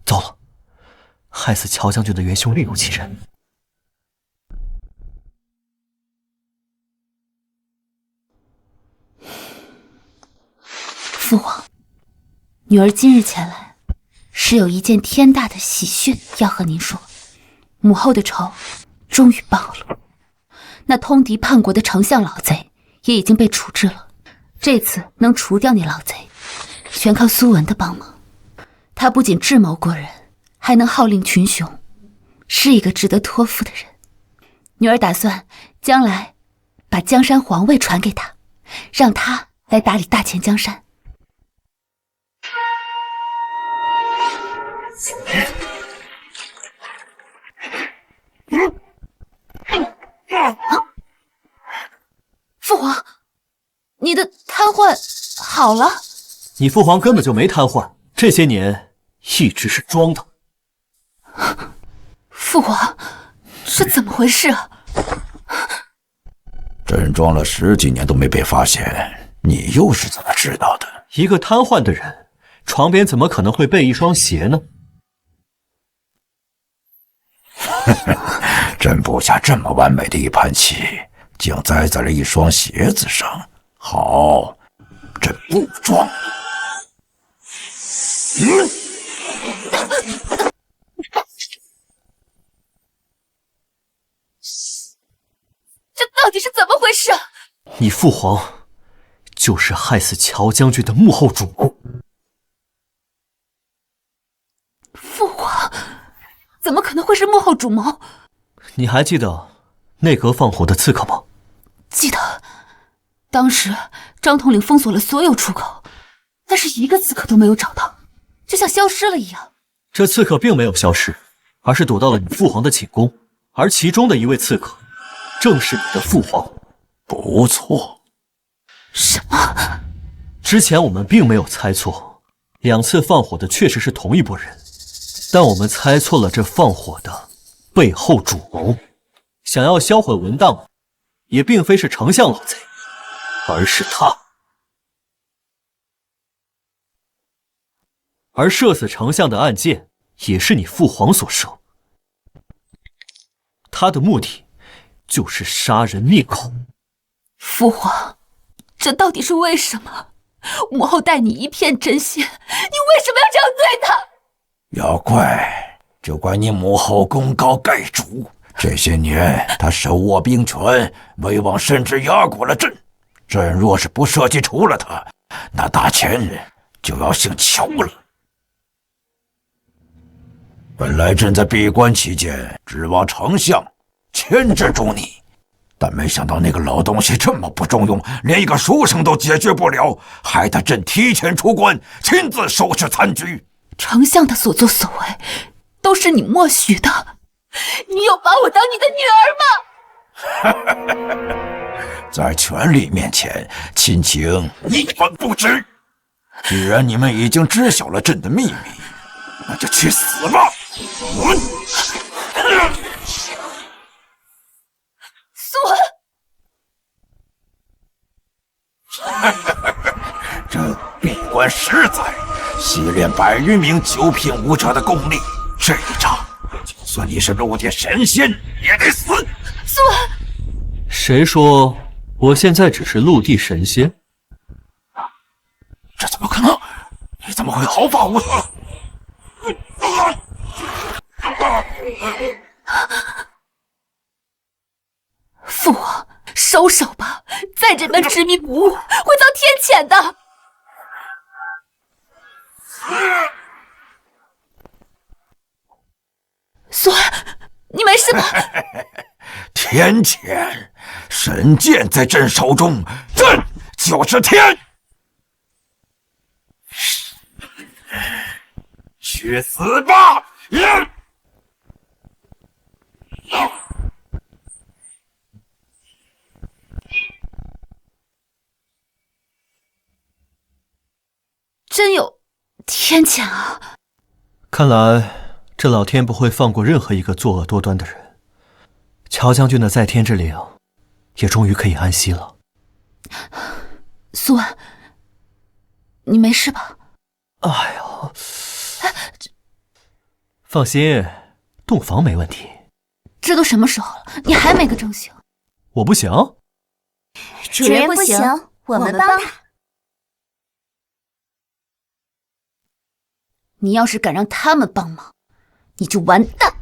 [SPEAKER 1] 糟了，害死乔将军的元凶另有其人。
[SPEAKER 6] 父皇，女儿今日前来，是有一件天大的喜讯要和您说。母后的仇终于报了，那通敌叛国的丞相老贼也已经被处置了。这次能除掉那老贼，全靠苏文的帮忙。他不仅智谋过人，还能号令群雄，是一个值得托付的人。女儿打算将来把江山皇位传给他，让他来打理大前江山。父皇，你的瘫痪好了？
[SPEAKER 1] 你父皇根本就没瘫痪，这些年一直是装的。
[SPEAKER 6] 父皇，这怎么回事啊？
[SPEAKER 10] 朕装了10几年都没被发现，你又是怎么知道的？
[SPEAKER 1] 一个瘫痪的人，床边怎么可能会备一双鞋呢？
[SPEAKER 10] 朕布下这么完美的一盘棋，竟栽在了一双鞋子上。好，朕不装。
[SPEAKER 6] 这到底是怎么回事啊？
[SPEAKER 1] 你父皇就是害死乔将军的幕后主谋。
[SPEAKER 6] 父皇怎么可能会是幕后主谋？
[SPEAKER 1] 你还记得内阁放火的刺客吗？
[SPEAKER 6] 记得，当时张统领封锁了所有出口，但是一个刺客都没有找到，就像消失了一样。
[SPEAKER 1] 这刺客并没有消失，而是躲到了你父皇的寝宫，而其中的一位刺客正是你的父皇。
[SPEAKER 10] 不错。
[SPEAKER 6] 什么？
[SPEAKER 1] 之前我们并没有猜错，2次放火的确实是同一拨人，但我们猜错了这放火的背后主谋。想要销毁文档，也并非是丞相老贼，而是他。而射死丞相的暗箭也是你父皇所射，他的目的就是杀人灭口。
[SPEAKER 6] 父皇，这到底是为什么？母后待你一片真心，你为什么要这样对她？
[SPEAKER 10] 要怪就怪你母后功高盖主，这些年她手握兵权，威望甚至压过了朕。朕若是不设计除了她，那大钱就要姓乔了。本来朕在闭关期间指望丞相牵制住你，但没想到那个老东西这么不中用，连一个书生都解决不了，害得朕提前出关，亲自收拾残局。
[SPEAKER 6] 丞相的所作所为都是你默许的，你有把我当你的女儿吗？
[SPEAKER 10] 在权力面前，亲情一文不值。既然你们已经知晓了朕的秘密，那就去死吧！
[SPEAKER 6] 苏文，
[SPEAKER 10] 这闭关10载，习练100余名9品武者的功力，这一仗，就算你是陆地神仙，也得死！
[SPEAKER 6] 苏文，
[SPEAKER 1] 谁说我现在只是陆地神仙？
[SPEAKER 10] 这怎么可能？你怎么会毫发无损？
[SPEAKER 6] 父王，收手吧！再这般执迷不悟，会遭天谴的。苏安，你没事吧？
[SPEAKER 10] 天谴，神剑在朕手中，朕就是天。去死吧！
[SPEAKER 6] 真有天谴啊！
[SPEAKER 1] 看来这老天不会放过任何一个作恶多端的人。乔将军的在天之灵也终于可以安息了。
[SPEAKER 6] 苏安，你没事吧？
[SPEAKER 1] 哎呦，放心，洞房没问题。
[SPEAKER 6] 这都什么时候了，你还没个正形？
[SPEAKER 1] 我不行？
[SPEAKER 9] 主人不行，我们帮他。
[SPEAKER 6] 你要是敢让他们帮忙，你就完蛋！